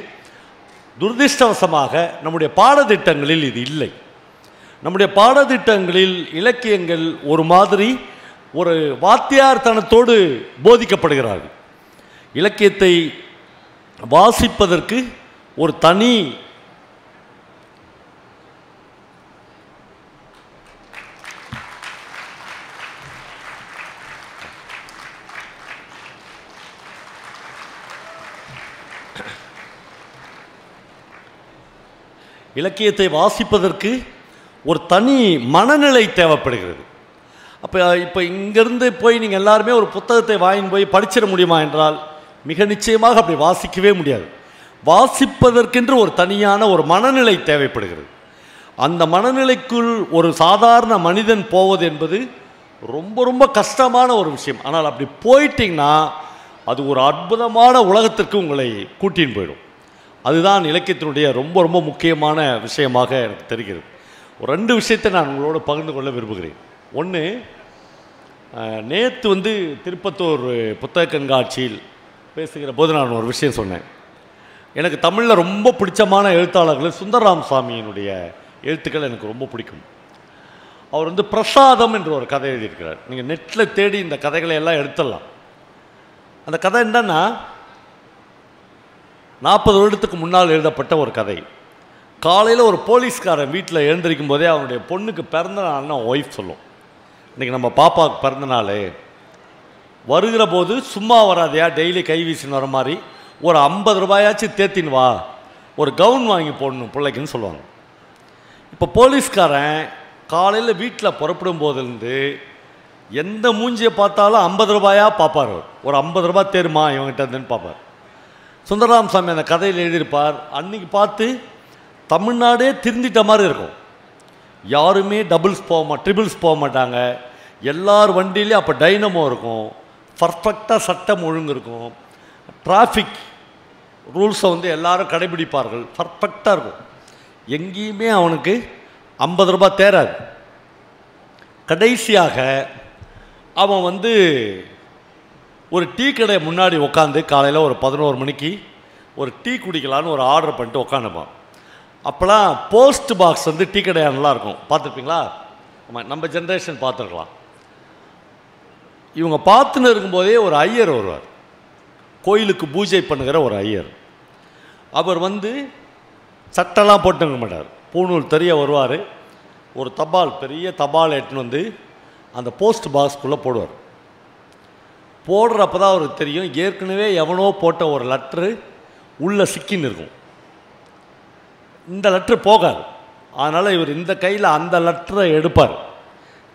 துரதிர்ஷ்டவசமாக நம்முடைய பாடத்திட்டங்களில் இது இல்லை. நம்முடைய பாடத்திட்டங்களில் இலக்கியங்கள் ஒரு மாதிரி ஒரு வாத்தியார்த்தனத்தோடு போதிக்கப்படுகிறார்கள். இலக்கியத்தை வாசிப்பதற்கு ஒரு தனி இலக்கியத்தை வாசிப்பதற்கு ஒரு தனி மனநிலை தேவைப்படுகிறது. இப்போ இங்கேருந்து போய் நீங்கள் எல்லாருமே ஒரு புத்தகத்தை வாங்கி போய் படிச்சிட முடியுமா என்றால் மிக நிச்சயமாக அப்படி வாசிக்கவே முடியாது. வாசிப்பதற்கென்று ஒரு தனியான ஒரு மனநிலை தேவைப்படுகிறது. அந்த மனநிலைக்குள் ஒரு சாதாரண மனிதன் போவது என்பது ரொம்ப ரொம்ப கஷ்டமான ஒரு விஷயம். ஆனால் அப்படி போயிட்டிங்கன்னா அது ஒரு அற்புதமான உலகத்திற்கு உங்களை கூட்டின்னு போயிடும். அதுதான் இலக்கியத்தினுடைய ரொம்ப ரொம்ப முக்கியமான விஷயமாக எனக்கு தெரிகிறது. ஒரு 2 விஷயத்தை நான் உங்களோட பகிர்ந்து கொள்ள விரும்புகிறேன். ஒன்று, நேற்று திருப்பத்தூர் புத்தக கண்காட்சியில் பேசுகிற போது நான் ஒரு விஷயம் சொன்னேன். எனக்கு தமிழில் ரொம்ப பிடிச்சமான எழுத்தாளர்கள் சுந்தரராம் சாமியினுடைய எழுத்துக்கள் எனக்கு ரொம்ப பிடிக்கும். அவர் பிரசாதம் என்று ஒரு கதை எழுதியிருக்கிறார். நீங்கள் நெட்டில் தேடி இந்த கதைகளை எல்லாம் எடுத்துடலாம். அந்த கதை என்னன்னா, 40 வருடத்துக்கு முன்னால் எழுதப்பட்ட ஒரு கதை. காலையில் ஒரு போலீஸ்காரன் வீட்டில் எழுந்திருக்கும் போதே அவனுடைய பொண்ணுக்கு பிறந்த நாள்னு ஒய்ஃப் சொல்லும், இன்றைக்கி நம்ம பாப்பாவுக்கு பிறந்த நாள், வருகிற போது சும்மா வராதையா, டெய்லி கை வீசின்னு வர மாதிரி ஒரு 50 ரூபாயாச்சும் தேத்தின்னு வா, ஒரு கவுன் வாங்கி போடணும் பிள்ளைக்குன்னு சொல்லுவாங்க. இப்போ போலீஸ்காரன் காலையில் வீட்டில் புறப்படும் போதுலேருந்து எந்த மூஞ்சியை பார்த்தாலும் 50 ரூபாயாக பார்ப்பார். ஒரு 50 ரூபாய் தேருமா இவங்ககிட்ட இருந்துன்னு பார்ப்பார். சுந்தரராம் சாமி அந்த கதையில் எழுதியிருப்பார், அன்றைக்கி பார்த்து தமிழ்நாடே திருந்திட்ட மாதிரி இருக்கும். யாருமே ட்ரிபிள்ஸ் போக மாட்டாங்க. எல்லார் வண்டியிலையும் அப்போ டைனமோ இருக்கும், பர்ஃபெக்டாக சட்டம் ஒழுங்கு இருக்கும், டிராஃபிக் ரூல்ஸை எல்லாரும் கடைபிடிப்பார்கள், பர்ஃபெக்டாக இருக்கும். எங்கேயுமே அவனுக்கு 50 ரூபாய் தேராது. கடைசியாக அவன் ஒரு டீ கடை முன்னாடி உட்காந்து காலையில் ஒரு 11 மணிக்கு ஒரு டீ குடிக்கலான்னு ஒரு ஆர்டர் பண்ணிட்டு உட்காந்துப்பான். அப்போலாம் போஸ்ட் பாக்ஸ் டீ கடையாக நல்லா இருக்கும், பார்த்துருப்பீங்களா? ஆமாம், நம்ம ஜென்ரேஷன் பார்த்துருக்கலாம். இவங்க பார்த்துன்னு இருக்கும்போதே ஒரு ஐயர் வருவார், கோயிலுக்கு பூஜை பண்ணுகிற ஒரு ஐயர். அவர் சட்டெல்லாம் போட்டுக்க மாட்டார், பூணூல் தெரிய வருவார். ஒரு பெரிய தபால் எடுத்துன்னு அந்த போஸ்ட் பாக்ஸ்குள்ளே போடுவார். போடுறப்ப தான் அவருக்கு தெரியும், ஏற்கனவே எவனோ போட்ட ஒரு லெட்ரு உள்ளே சிக்கின்னு இருக்கும், இந்த லெட்ரு போகாது. அதனால் இவர் இந்த கையில் அந்த லெட்டரை எடுப்பார்.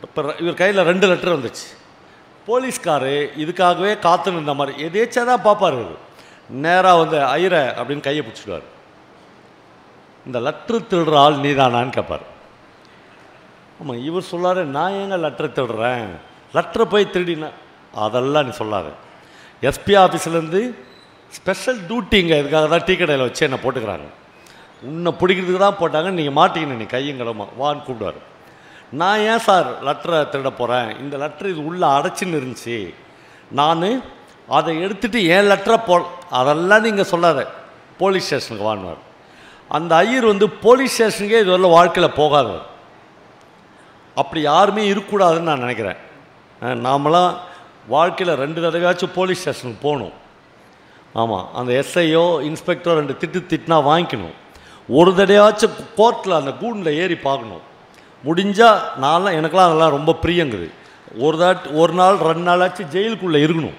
இப்போ இவர் கையில் 2 லெட்டர் வந்துச்சு. போலீஸ்காரு இதுக்காகவே காத்துன்னு இருந்த மாதிரி எதேச்சா தான் பார்ப்பார். நேராக ஐயரை அப்படின்னு கையை பிடிச்சிடுவார். இந்த லெட்ரு திருடுற ஆள் நீதானான்னு கேட்பார். ஆமாம், இவர் சொல்லாரு, நான் ஏங்க லெட்டரை திருடுறேன், லெட்டரை போய் திருடினா அதெல்லாம் நீ சொல்லாத. எஸ்பி ஆஃபீஸ்லேருந்து ஸ்பெஷல் டியூட்டிங்க இதுக்காக தான் டீ கடையில் வச்சு என்னை போட்டுக்கிறாங்க, உன்னை பிடிக்கிறதுக்கு தான் போட்டாங்க, நீங்கள் மாட்டிக்கணும், நீ கையங்கடமா வான்னு கூப்பிடுவார். நான் ஏன் சார் லெட்டரை திருட போகிறேன், இந்த லெட்ரு இது உள்ளே அடைச்சின்னு இருந்துச்சு, நான் அதை எடுத்துகிட்டு என் லெட்டரை அதெல்லாம் நீங்கள் சொல்லாத, போலீஸ் ஸ்டேஷனுக்கு வாங்குவார். அந்த ஐயர் போலீஸ் ஸ்டேஷனுக்கே இதுவரை வாழ்க்கையில் போகாதவர். அப்படி யாருமே இருக்கக்கூடாதுன்னு நான் நினைக்கிறேன். நாமெல்லாம் வாழ்க்கையில் 2 தடவையாச்சும் போலீஸ் ஸ்டேஷனுக்கு போகணும். ஆமாம், அந்த எஸ்ஐயோ இன்ஸ்பெக்டரோ 2 திட்டினா வாங்கிக்கணும். ஒரு தடவையாச்சும் கோர்ட்டில் அந்த கூண்டில் ஏறி பார்க்கணும். முடிஞ்சால் நான்லாம் எனக்கெல்லாம் அதெல்லாம் ரொம்ப பிரியங்குது. ஒரு நாள் 2 நாளாச்சும் ஜெயிலுக்குள்ளே இருக்கணும்.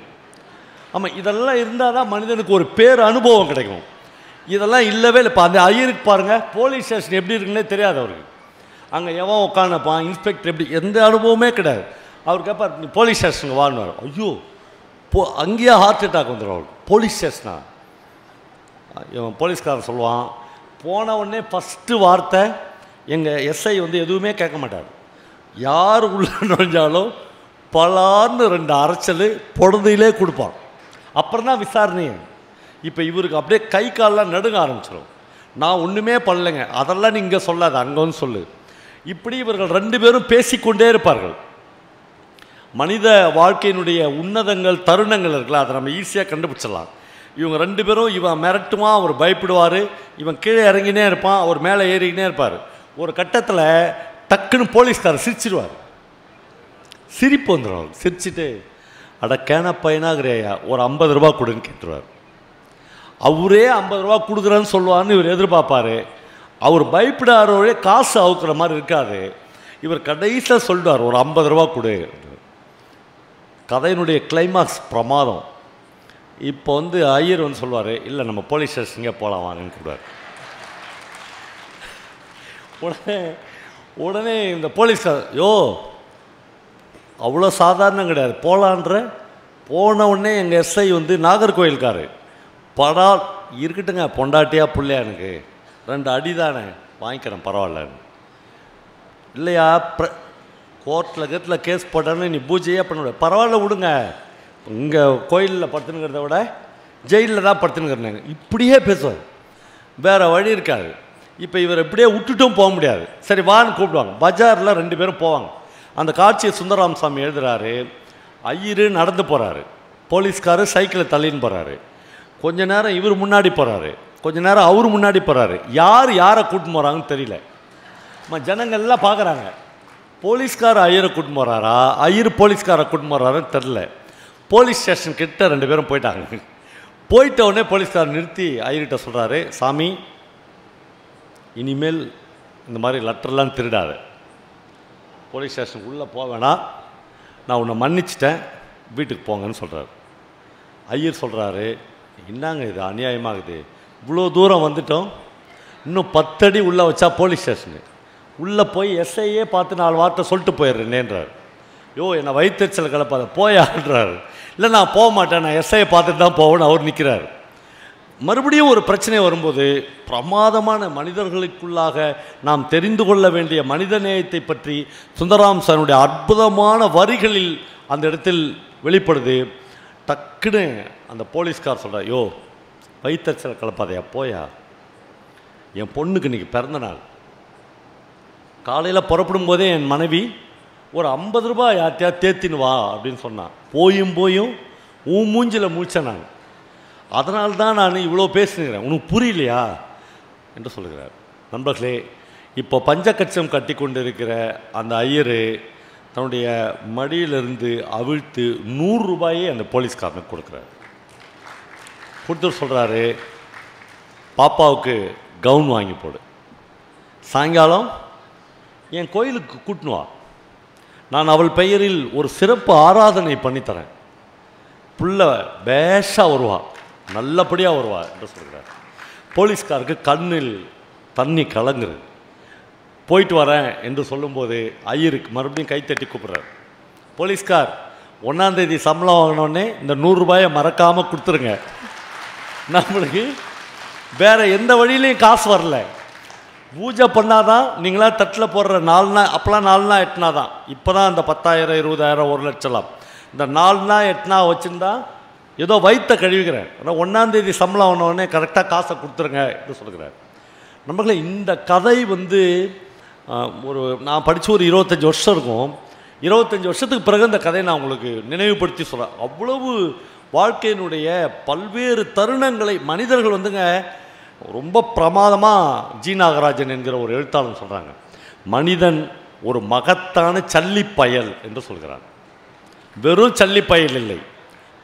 ஆமாம், இதெல்லாம் இருந்தால் தான் மனிதனுக்கு ஒரு பேர் அனுபவம் கிடைக்கும். இதெல்லாம் இல்லவே இல்லை. இப்போ அந்த ஐயருக்கு பாருங்கள், போலீஸ் ஸ்டேஷன் எப்படி இருக்குன்னே தெரியாது அவருக்கு. அங்கே எவன் உட்காந்துப்பான், இன்ஸ்பெக்டர் எப்படி, எந்த அனுபவமே கிடையாது. அவர் கேட்பார், நீ போலீஸ் ஸ்டேஷனுக்கு வாங்கினார். ஐயோ, அங்கேயே ஹார்ட் அட்டாக் வந்துடும் அவருக்கு. போலீஸ் ஸ்டேஷனா? இவன் போலீஸ்காரன் சொல்லுவான், போன உடனே ஃபஸ்ட்டு வார்த்தை எங்கள் எஸ்ஐ எதுவுமே கேட்க மாட்டார். யார் உள்ள நுழைஞ்சாலும் பலான்னு 2 அரைச்சல் பொழுதிலே கொடுப்பான். அப்புறம் தான் விசாரணையே. இப்போ இவருக்கு அப்படியே கை காலெலாம் நடுங்க ஆரம்பிச்சிடும். நான் ஒன்றுமே பண்ணலைங்க, அதெல்லாம் நீ இங்கே சொல்லாத, அங்கே வந்து சொல்லு. இப்படி இவர்கள் 2 பேரும் பேசிக்கொண்டே இருப்பார்கள். மனித வாழ்க்கையினுடைய உன்னதங்கள் தருணங்கள் இருக்குல்ல, அதை நம்ம ஈஸியாக கண்டுபிடிச்சிடலாம். இவங்க 2 பேரும், இவன் மிரட்டுவான், அவர் பயப்படுவார், இவன் கீழே இறங்கினே இருப்பான், அவர் மேலே ஏறிக்கினே இருப்பார். ஒரு கட்டத்தில் டக்குன்னு போலீஸ்காரர் சிரிச்சிடுவார். சிரிப்பு வந்துடும் அவர். சிரிச்சுட்டு, அட கேன பையனாகிறையா, ஒரு 50 ரூபா கொடுன்னு கேட்டுருவார். அவரே 50 ரூபா கொடுக்குறேன்னு சொல்லுவார்னு இவர் எதிர்பார்ப்பார். அவர் பயப்படாதவரே காசு அவுக்குற மாதிரி இருக்காது. இவர் கடைசியில் சொல்லுவார், ஒரு 50 ரூபா கொடு. கதையினுடைய கிளைமாக்ஸ் பிரமாதம். இப்போ ஐயர் சொல்லுவார், இல்லை நம்ம போலீஸ் ஸ்டேஷனுக்கே போகலாம் வாங்கன்னு கூடுவார். உடனே இந்த போலீஸ்கார், யோ அவ்வளோ சாதாரணம் கிடையாது, போகலான்ற. போன உடனே எங்கள் எஸ்ஐ நாகர்கோயில்காரு, படா இருக்கட்டுங்க, பொண்டாட்டியா பிள்ளையா, எனக்கு 2 அடி தானே, வாங்கிக்கிறேன் பரவாயில்லன்னு. இல்லையா, கோர்ட்டில் கேஸ் போட்டான்னு நீ பூஜையே பண்ண, பரவாயில்ல விடுங்க, இங்கே கோயிலில் படுத்துனுங்கிறத விட ஜெயிலில் தான் படுத்துனுங்கிறனாங்க. இப்படியே பேசுவார், வேறு வழி இருக்காது. இப்போ இவர் எப்படியே விட்டுட்டும் போக முடியாது. சரி வான்னு கூப்பிடுவாங்க. பஜாரில் 2 பேரும் போவாங்க. அந்த காட்சியை சுந்தரராமசாமி எழுதுகிறாரு. ஐயரு நடந்து போகிறாரு, போலீஸ்காரு சைக்கிளை தள்ளின்னு போகிறாரு. கொஞ்ச நேரம் இவர் முன்னாடி போகிறாரு, கொஞ்ச நேரம் அவர் முன்னாடி போகிறாரு. யாரை கூட்டின்னு போகிறாங்கன்னு தெரியல. ஜனங்கள்லாம் பார்க்குறாங்க, போலீஸ்கார் ஐயரை கூட்டின்னு போகிறாரா, ஐயர் போலீஸ்காரை கூட்டின்னு போகிறாருன்னு தெரில. போலீஸ் ஸ்டேஷன் கிட்ட 2 பேரும் போயிட்டாங்க. போயிட்ட உடனே போலீஸ்கார் நிறுத்தி ஐயர்கிட்ட சொல்கிறாரு, சாமி இனிமேல் இந்த மாதிரி லெட்டர்லாம் திருடாது, போலீஸ் ஸ்டேஷனுக்கு உள்ளே போக வேணாம், நான் உன்னை மன்னிச்சிட்டேன், வீட்டுக்கு போங்கன்னு சொல்கிறாரு. ஐயர் சொல்கிறாரு, என்னங்க இது அநியாயமாகுது, இவ்வளோ தூரம் வந்துட்டோம், இன்னும் 10 அடி உள்ளே வச்சா போலீஸ் ஸ்டேஷனு, உள்ளே போய் எஸ்ஐயே பார்த்து 4 வார்த்தை சொல்லிட்டு போயிடுறேன்ன்றார். யோ என்னை வயிற்றுச்சல் கலப்பாத போயான்றார். இல்லை நான் போக மாட்டேன், நான் எஸ்ஐயை பார்த்துட்டு தான் போவேன்னு அவர் நிற்கிறார். மறுபடியும் ஒரு பிரச்சனை வரும்போது, பிரமாதமான மனிதர்களுக்குள்ளாக நாம் தெரிந்து கொள்ள வேண்டிய மனித நேயத்தை பற்றி சுந்தரராமசாமியுடைய அற்புதமான வரிகளில் அந்த இடத்தில் வெளிப்படுது. டக்குன்னு அந்த போலீஸ்கார் சொல்கிறார், யோ வயிற்றுச்சல் கலப்பாதையா போயா, என் பொண்ணுக்கு இன்றைக்கி பிறந்த நாள், காலையில் புறப்படும் போதே என் மனைவி ஒரு 50 ரூபாய் யார்த்தையா தேத்தின்னு வா அப்படின்னு சொன்னான். போயும் உன் மூஞ்சில் முழிச்சேன் நான், அதனால்தான் நான் இவ்வளோ பேசுகிறேன், உனக்கு புரியலையா என்று சொல்லுகிறார். நண்பர்களே, இப்போ பஞ்சகச்சம் கட்டி கொண்டு இருக்கிற அந்த ஐயர் தன்னுடைய மடியிலிருந்து அவிழ்த்து 100 ரூபாயை அந்த போலீஸ்காரனுக்கு கொடுக்குறாரு. கொடுத்துட்டு சொல்கிறாரு, பாப்பாவுக்கு கவுன் வாங்கி போடு, சாயங்காலம் என் கோயிலுக்கு கூட்டின்னு வா, நான் அவள் பெயரில் ஒரு சிறப்பு ஆராதனை பண்ணித்தரேன், புள்ள பேஷாக வருவா, நல்லபடியாக வருவா என்று சொல்கிறார். போலீஸ்காருக்கு கண்ணில் தண்ணி கலங்குறது. போயிட்டு வரேன் என்று சொல்லும்போது ஐயருக்கு மறுபடியும் கைத்தட்டி கூப்பிட்றார். போலீஸ்கார் 1ஆம் தேதி சம்பளம் வாங்கினோடனே இந்த 100 ரூபாயை மறக்காமல் கொடுத்துருங்க, நம்மளுக்கு வேறு எந்த வழியிலையும் காசு வரல, பூஜை பண்ணாதான் நீங்களாம் தட்டில் போடுற 4 நாள், அப்போலாம் 4 நாள் 8 நாள் தான், இப்போ தான் இந்த 10,000 20,000 1 லட்சம்லாம், இந்த 4 நாள் 8 நாள் வச்சுருந்தா ஏதோ வயிற்ற கழுவிக்கிறேன், ஆனால் 1ஆம் தேதி சம்பளம் ஆனோடனே கரெக்டாக காசை கொடுத்துருங்க என்று சொல்கிறார். நம்மளே இந்த கதை நான் படித்து ஒரு 25 வருஷம் இருக்கும். 25 வருஷத்துக்கு பிறகு இந்த கதையை நான் உங்களுக்கு நினைவுபடுத்தி சொல்கிறேன். அவ்வளவு வாழ்க்கையினுடைய பல்வேறு தருணங்களை மனிதர்கள் ரொம்ப பிரமாதமாக ஜி நாகராஜன் என்கிற ஒரு எழுத்தாளர் சொல்கிறாங்க. மனிதன் ஒரு மகத்தான சல்லிப்பயல் என்று சொல்கிறான். வெறும் சல்லிப்பயல் இல்லை,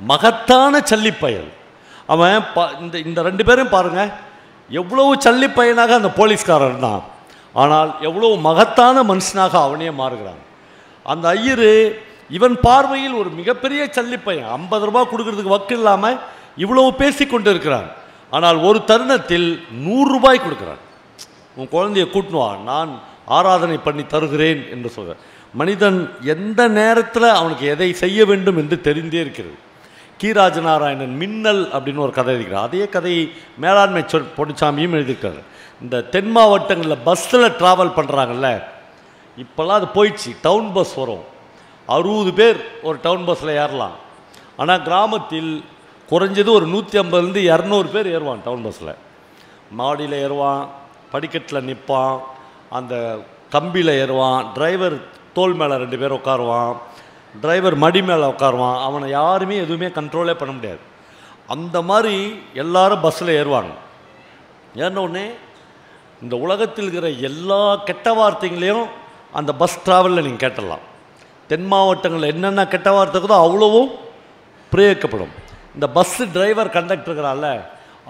மகத்தான சல்லிப்பயல். அவன் இந்த 2 பேரும் பாருங்க, எவ்வளவு சல்லிப்பயனாக அந்த போலீஸ்காரர் தான், ஆனால் எவ்வளவு மகத்தான மனுஷனாக அவனே மாறுகிறான். அந்த ஐயர் இவன் பார்வையில் ஒரு மிகப்பெரிய சல்லிப்பையன், 50 ரூபாய் கொடுக்கறதுக்கு வக்கு இல்லாமல் இவ்வளவு பேசி கொண்டு இருக்கிறான். ஆனால் ஒரு தருணத்தில் 100 ரூபாய் கொடுக்கிறான். உன் குழந்தைய கூட்டினு வா, நான் ஆராதனை பண்ணி தருகிறேன் என்று சொல்கிறார். மனிதன் எந்த நேரத்தில் அவனுக்கு எதை செய்ய வேண்டும் என்று தெரிந்தே இருக்கிறது. கீராஜ நாராயணன் மின்னல் அப்படின்னு ஒரு கதை எழுதிக்கிறார். அதே கதையை மேலாண்மை பொன்னுச்சாமியும் எழுதியிருக்காரு. இந்த தென் மாவட்டங்களில் பஸ்ஸில் ட்ராவல் பண்ணுறாங்கல்ல, இப்போல்லாம் அது போயிடுச்சு. டவுன் பஸ் வரும், 60 பேர் ஒரு டவுன் பஸ்ஸில் ஏறலாம். ஆனால் கிராமத்தில் குறைஞ்சது ஒரு 150லேருந்து 200 பேர் ஏறுவான் டவுன் பஸ்ஸில். மாடியில் ஏறுவான், படிக்கட்டில் நிற்பான், அந்த கம்பியில் ஏறுவான், டிரைவர் தோல் மேலே 2 பேர் உட்காருவான், டிரைவர் மடி மேலே உட்காருவான். அவனை யாருமே எதுவுமே கண்ட்ரோலே பண்ண முடியாது. அந்த மாதிரி எல்லாரும் பஸ்ஸில் ஏறுவாங்க. ஏன்னொடனே இந்த உலகத்தில் இருக்கிற எல்லா கெட்ட வார்த்தைகளையும் அந்த பஸ் ட்ராவலில் நீங்கள் கேட்டலாம். தென் மாவட்டங்களில் என்னென்ன கெட்ட வார்த்தை இருக்குதோ அவ்வளவும் பிரயோகிக்கப்படும். இந்த பஸ்ஸு டிரைவர் கண்டக்டருக்கிறான்ல,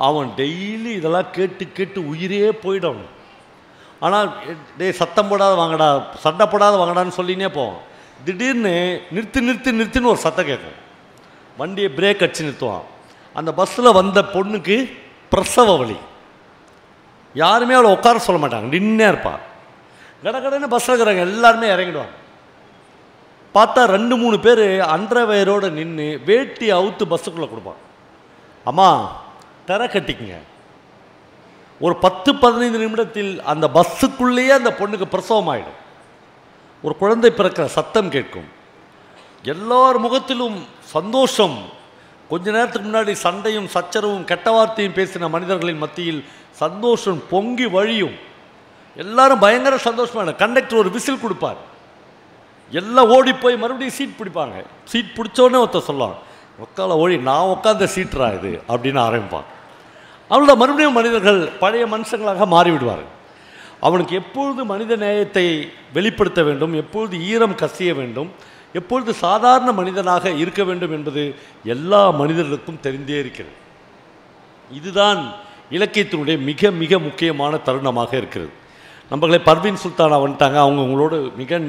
அவன் டெய்லி இதெல்லாம் கேட்டு கேட்டு உயிரே போயிடும். ஆனால் டே சத்தம் போடாத வாங்கடா, சண்டை போடாத வாங்கடான்னு சொல்லினே போவான். திடீர்னு நிறுத்துன்னு ஒரு சத்தம் கேட்கும். வண்டியை பிரேக் அடிச்சு நிறுத்துவான். அந்த பஸ்ஸில் வந்த பொண்ணுக்கு பிரசவ வலி, யாருமே அவளை உட்கார சொல்ல மாட்டாங்க, நின்னே இருப்பான். கடகடன்னு பஸ்ஸில் இருக்கிறாங்க எல்லாருமே இறங்கிடுவாங்க. பார்த்தா 2-3 பேர் அண்டர்வேரோடு நின்று வேட்டி அவுத்து பஸ்ஸுக்குள்ளே கொடுப்பான். அம்மா திரை கட்டிக்குங்க. ஒரு 10-15 நிமிடத்தில் அந்த பஸ்ஸுக்குள்ளேயே அந்த பொண்ணுக்கு பிரசவம் ஆகிடும். ஒரு குழந்தை பிறக்கிற சத்தம் கேட்கும். எல்லார் முகத்திலும் சந்தோஷம். கொஞ்ச நேரத்துக்கு முன்னாடி சண்டையும் சச்சரவும் கெட்ட வார்த்தையும் பேசின மனிதர்களின் மத்தியில் சந்தோஷம் பொங்கி வழியும். எல்லாரும் பயங்கர சந்தோஷமான. கண்டக்டர் ஒரு விசில் கொடுப்பார், எல்லாம் ஓடி போய் மறுபடியும் சீட் பிடிப்பாங்க. சீட் பிடிச்சோடனே ஒருத்தர் சொல்லலாம், உட்கால ஓடி நான் உட்காந்த சீட்டுறா இது அப்படின்னு ஆரம்பிப்பான். அவளோட மறுபடியும் மனிதர்கள் பழைய மனுஷங்களாக மாறிவிடுவார்கள். அவனுக்கு எப்பொழுது மனித நேயத்தை வெளிப்படுத்த வேண்டும், எப்பொழுது ஈரம் கசிய வேண்டும், எப்பொழுது சாதாரண மனிதனாக இருக்க வேண்டும் என்பது எல்லா மனிதர்களுக்கும் தெரிந்தே இருக்கிறது. இதுதான் இலக்கியத்தினுடைய மிக மிக முக்கியமான தருணமாக இருக்கிறது. நம்மளே பர்வீன் சுல்தானா வந்துட்டாங்க. அவங்க உங்களோடு மிக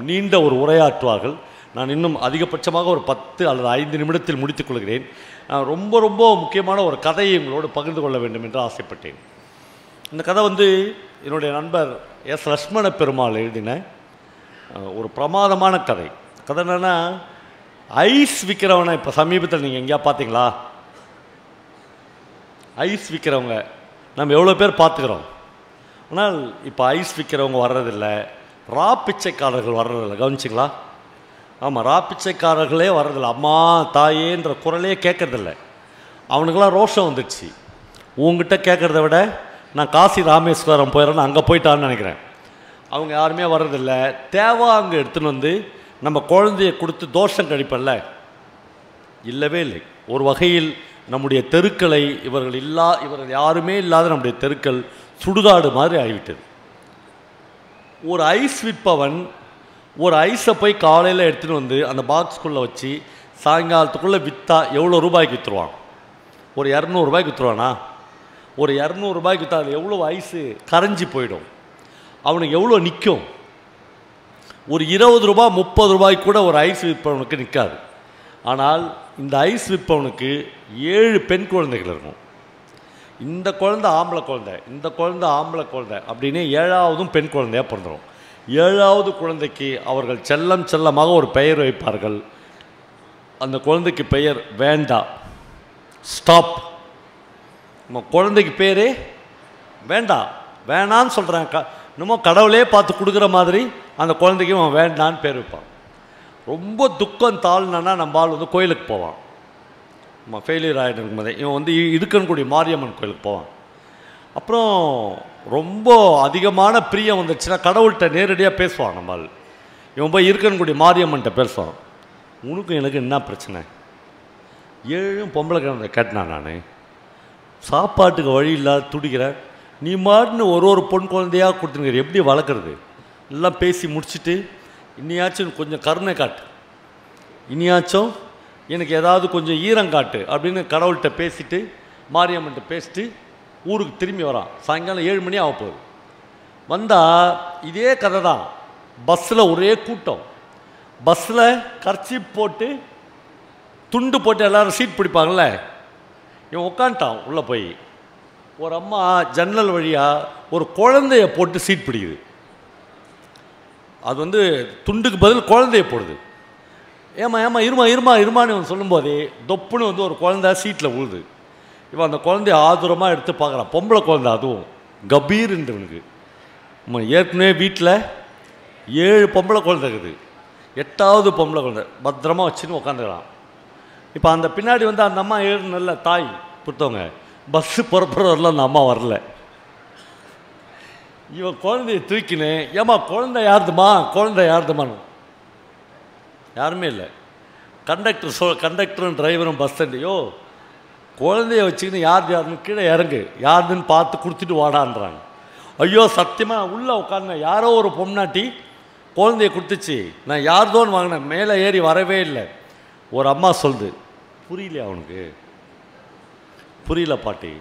நீண்ட ஒரு உரையாற்றுவார்கள். நான் இன்னும் அதிகபட்சமாக ஒரு 10 அல்லது 5 நிமிடத்தில் முடித்துக் கொள்கிறேன். ரொம்ப ரொம்ப முக்கியமான ஒரு கதையை உங்களோடு பகிர்ந்து கொள்ள வேண்டும் என்று ஆசைப்பட்டேன். இந்த கதை என்னுடைய நண்பர் எஸ் லட்சுமண பெருமாள் எழுதின ஒரு பிரமாதமான கதை. கதை என்னென்னா, ஐஸ் விற்கிறவனை இப்போ சமீபத்தில் நீங்கள் எங்கேயா பார்த்தீங்களா? ஐஸ் விற்கிறவங்க நம்ம எவ்வளோ பேர் பார்த்துக்கிறோம். ஆனால் இப்போ ஐஸ் விற்கிறவங்க வர்றதில்லை, ரா பிச்சைக்காரர்கள் வர்றதில்லை. கவனிச்சிங்களா? ஆமாம், ரா பிச்சைக்காரர்களே வர்றதில்லை. அம்மா தாயேன்ற குரலே கேட்கறதில்ல. அவனுக்கெல்லாம் ரோஷம் வந்துடுச்சு. உங்ககிட்ட கேட்குறத விட நான் காசி ராமேஸ்வரம் போயிடறேன்னு அங்கே போயிட்டான்னு நினைக்கிறேன். அவங்க யாருமே வர்றதில்லை. தேவா அங்கே எடுத்துன்னு நம்ம குழந்தைய கொடுத்து தோஷம் கழிப்பல்ல, இல்லவே இல்லை. ஒரு வகையில் நம்முடைய தெருக்களை இவர்கள் யாருமே இல்லாத நம்முடைய தெருக்கள் சுடுகாடு மாதிரி ஆகிவிட்டது. ஒரு ஐஸ் விற்பவன் ஒரு ஐஸை போய் காலையில் எடுத்துகிட்டு அந்த பாக்ஸ்குள்ளே வச்சு சாயங்காலத்துக்குள்ளே விற்றா எவ்வளோ ரூபாய்க்கு விற்றுருவான்? ஒரு 200 ரூபாய்க்கு விற்றுருவானா? ஒரு 200 ரூபாய்க்கு விற்றா அதில் எவ்வளோ ஐஸு கரைஞ்சி போயிடும். அவனுக்கு எவ்வளோ நிற்கும்? ஒரு 20 ரூபா 30 ரூபாய்க்கு கூட ஒரு ஐஸ் விற்பவனுக்கு நிற்காது. ஆனால் இந்த ஐஸ் விற்பவனுக்கு 7 பெண் குழந்தைகள் இருக்கும். இந்த குழந்தை ஆம்பளை குழந்தை, இந்த குழந்தை ஆம்பளை குழந்தை அப்படின்னு 7ஆவதும் பெண் குழந்தையாக பிறந்துடும். 7ஆவது குழந்தைக்கு அவர்கள் செல்லமாக ஒரு பெயர் வைப்பார்கள். அந்த குழந்தைக்கு பெயர் வேண்டா, ஸ்டாப். நம்ம குழந்தைக்கு பேரே வேண்டாம், வேணான்னு சொல்கிறேன். இன்னமும் கடவுளே பார்த்து கொடுக்குற மாதிரி அந்த குழந்தைக்கு அவன் வேண்டான்னு பேர் வைப்பான். ரொம்ப துக்கம் தாழ்னா நம்ம ஆள் கோயிலுக்கு போவான். நம்ம ஃபெயிலியர் ஆகிட்டு இருக்கும்போதே இவன் இருக்கன்குடி மாரியம்மன் கோயிலுக்கு போவான். அப்புறம் ரொம்ப அதிகமான பிரியம் வந்துடுச்சுன்னா கடவுள்கிட்ட நேரடியாக பேசுவான். நம்ம ஆள் இவன் போய் இருக்கன்குடி மாரியம்மன்கிட்ட பேசுவான். உனக்கும் எனக்கு என்ன பிரச்சனை? 7 பொம்பளை கிழந்தை கேட்டேன் நான், சாப்பாட்டுக்கு வழி இல்லாத துடிக்கிறேன், நீ மாட்டுன்னு ஒரு பொன் குழந்தையாக கொடுத்துருக்கிற, எப்படி வளர்க்குறது? எல்லாம் பேசி முடிச்சுட்டு, இனியாச்சும் கொஞ்சம் கருணை காட்டு, இனியாச்சும் எனக்கு ஏதாவது கொஞ்சம் ஈரம் காட்டு அப்படின்னு கடவுள்கிட்ட பேசிட்டு மாரியம்மன்ட்ட பேசிட்டு ஊருக்கு திரும்பி வரான். சாயங்காலம் 7 மணி ஆக போகுது. வந்தால் இதே கதை தான். பஸ்ஸில் ஒரே கூட்டம். பஸ்ஸில் கர்ச்சீப் போட்டு துண்டு போட்டு எல்லோரும் சீட் பிடிப்பாங்கள்ல, இவன் உட்காந்துட்டான். உள்ளே போய் ஒரு அம்மா ஜன்னல் வழியாக ஒரு குழந்தைய போட்டு சீட் பிடிக்குது. அது வந்து துண்டுக்கு பதில் குழந்தைய போடுது. ஏமா ஏமா இருமான்னு இவன் சொல்லும்போதே தொப்புன்னு வந்து ஒரு குழந்தை சீட்டில் விழுது. இவன் அந்த குழந்தைய ஆதுரமாக எடுத்து பார்க்குறான். பொம்பளை குழந்தை, அதுவும் கபீர்ன்றவனுக்கு. ஏற்கனவே வீட்டில் 7 பொம்பளை குழந்தை இருக்குது. 8வது பொம்பளை குழந்தை பத்திரமா வச்சுன்னு உட்காந்துக்கிறான். இப்போ அந்த பின்னாடி வந்து அந்த அம்மா நல்ல தாய் கொடுத்தவங்க. பஸ்ஸு புறப்படுறதுல அந்த அம்மா வரல. இவன் குழந்தைய தூக்கினு, ஏமா குழந்தை யாருதுமான்னு யாருமே இல்லை. கண்டக்டரும் டிரைவரும் பஸ் ஸ்டாண்டையோ குழந்தைய வச்சுக்கின்னு யாருன்னு கீழே இறங்கு, யாருன்னு பார்த்து கொடுத்துட்டு வாடான்றாங்க. ஐயோ சத்தியமாக உள்ளே உட்காந்து யாரோ ஒரு பொம்னாட்டி குழந்தைய கொடுத்துச்சு, நான் யார்தோன்னு வாங்கினேன், மேலே ஏறி வரவே இல்லை. ஒரு அம்மா சொல்லுது, புரியலையா அவனுக்கு? புரியல பாட்டி,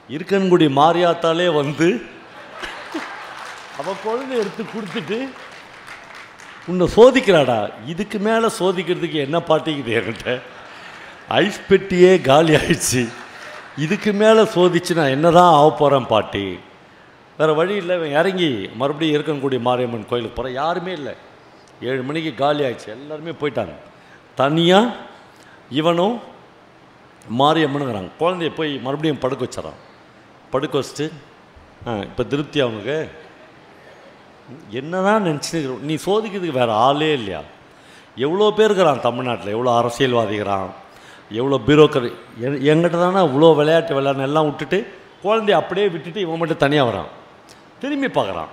இருக்கன்குடி மாரியாத்தாலே வந்து அவன் குழந்தைய எடுத்து கொடுத்துட்டு உன்னை சோதிக்கிறாடா. இதுக்கு மேலே சோதிக்கிறதுக்கு என்ன பாட்டிக்குது என்கிட்ட? ஐஸ் பெட்டியே காலி ஆயிடுச்சு, இதுக்கு மேலே சோதிச்சு நான் என்ன தான் ஆக போகிறேன் பாட்டி? வேறு வழி இல்லை. இவன் இறங்கி மறுபடியும் இருக்கன்குடி மாரியம்மன் கோயிலுக்கு போகிறேன். யாருமே இல்லை. 7 மணிக்கு காலி ஆயிடுச்சு, எல்லாருமே போயிட்டாங்க. தனியாக இவனும் மாரியம்மனுங்கிறாங்க. குழந்தைய போய் மறுபடியும் படுக்க வச்சிடறான். படுக்க வச்சுட்டு இப்போ திருப்தி அவனுக்கு என்ன தான் நினச்சிருக்கிறோம்? நீ சோதிக்கிறதுக்கு வேறு ஆளே இல்லையா? எவ்வளோ பேர் இருக்கிறான் தமிழ்நாட்டில், எவ்வளோ அரசியல்வாதிகிறான், எவ்வளோ பியூரோக்ரசி. எங்கிட்ட தானே இவ்வளோ விளையாட்டு எல்லாம் விட்டுட்டு குழந்தைய அப்படியே விட்டுட்டு இவன் மட்டும் தனியாக வரான். திரும்பி பார்க்குறான்,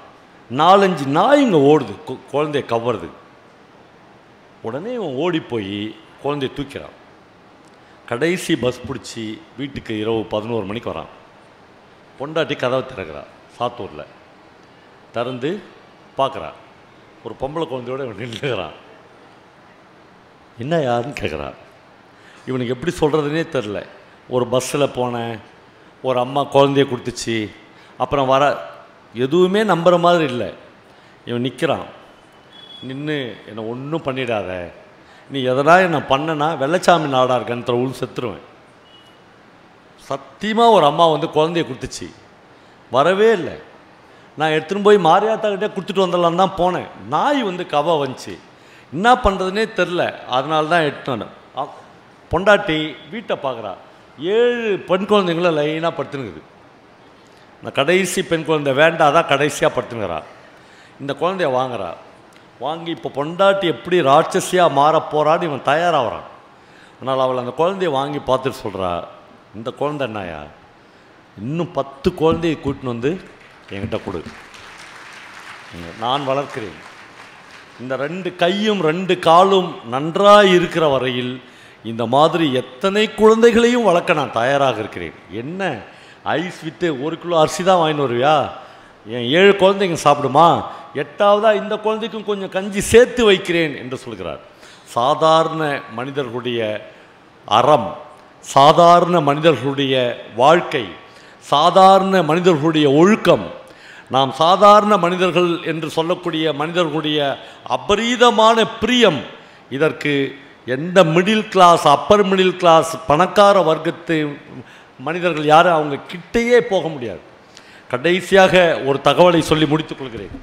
4-5 நாய் இங்கே ஓடுது குழந்தைய கவருது. உடனே இவன் ஓடி போய் குழந்தைய தூக்கிறான். கடைசி பஸ் பிடிச்சி வீட்டுக்கு இரவு 11 மணிக்கு வரான். பொண்டாட்டி கதவை திறக்கிறான். சாத்தூரில் திறந்து பார்க்குறான், ஒரு பொம்பளை குழந்தையோடு இவன் நின்றுக்கிறான். என்ன யாருன்னு கேட்குறான். இவனுக்கு எப்படி சொல்கிறதுனே தெரில. ஒரு பஸ்ஸில் போனேன், ஒரு அம்மா குழந்தைய கொடுத்துச்சு, அப்புறம் வர எதுவுமே நம்புகிற மாதிரி இல்லை. இவன் நிற்கிறான். நின்று என்னை ஒன்றும் பண்ணிடாத, நீ எதனா என்ன பண்ணனா வெள்ளச்சாமி நாடார் கணத்தில் செத்துருவேன். சத்தியமாக ஒரு அம்மா வந்து குழந்தைய கொடுத்துச்சு, வரவே இல்லை. நான் எடுத்துன்னு போய் மாரியாத்தாக்கிட்டே கொடுத்துட்டு வந்துடலான்னு தான் போனேன். நாய் வந்து கவ வந்துச்சு, என்ன பண்ணுறதுனே தெரில, அதனால தான் எடுத்துன்னு. பொண்டாட்டி வீட்டை பார்க்குறா. 7 பெண் குழந்தைங்களும் லைனாக படுத்துனுக்குது. இந்த கடைசி பெண் குழந்தை வேண்டாதான் கடைசியாக படுத்துனுங்கிறா. இந்த குழந்தைய வாங்குறா. வாங்கி இப்போ பொண்டாட்டி எப்படி ராட்சசியாக மாற போகிறான்னு இவன் தயாராகிறான். ஆனால் அவள் அந்த குழந்தைய வாங்கி பார்த்துட்டு சொல்கிறா, இந்த குழந்தை என்னையா, இன்னும் 10 குழந்தையை கூட்டின்னு வந்து என்கிட்ட கொடு, நான் வளர்க்கிறேன். இந்த 2 கையும் 2 காலும் நன்றாக இருக்கிற வரையில் இந்த மாதிரி எத்தனை குழந்தைகளையும் வளர்க்க நான் தயாராக இருக்கிறேன். என்ன ஐஸ் விற்று 1 கிலோ அரிசி தான் வாங்கின்னு வருவியா? என் 7 குழந்தைங்க சாப்பிடுமா? 8வதாக இந்த குழந்தைக்கும் கொஞ்சம் கஞ்சி சேர்த்து வைக்கிறேன் என்று சொல்கிறார். சாதாரண மனிதர்களுடைய அறம், சாதாரண மனிதர்களுடைய வாழ்க்கை, சாதாரண மனிதர்களுடைய ஒழுக்கம், நாம் சாதாரண மனிதர்கள் என்று சொல்லக்கூடிய மனிதர்களுடைய அபரீதமான பிரியம், இதற்கு எந்த middle class, upper middle class, பணக்கார வர்க்கத்து மனிதர்கள் யாரும் அவங்க கிட்டேயே போக முடியாது. கடைசியாக ஒரு தகவலை சொல்லி முடித்துக் கொள்கிறேன்.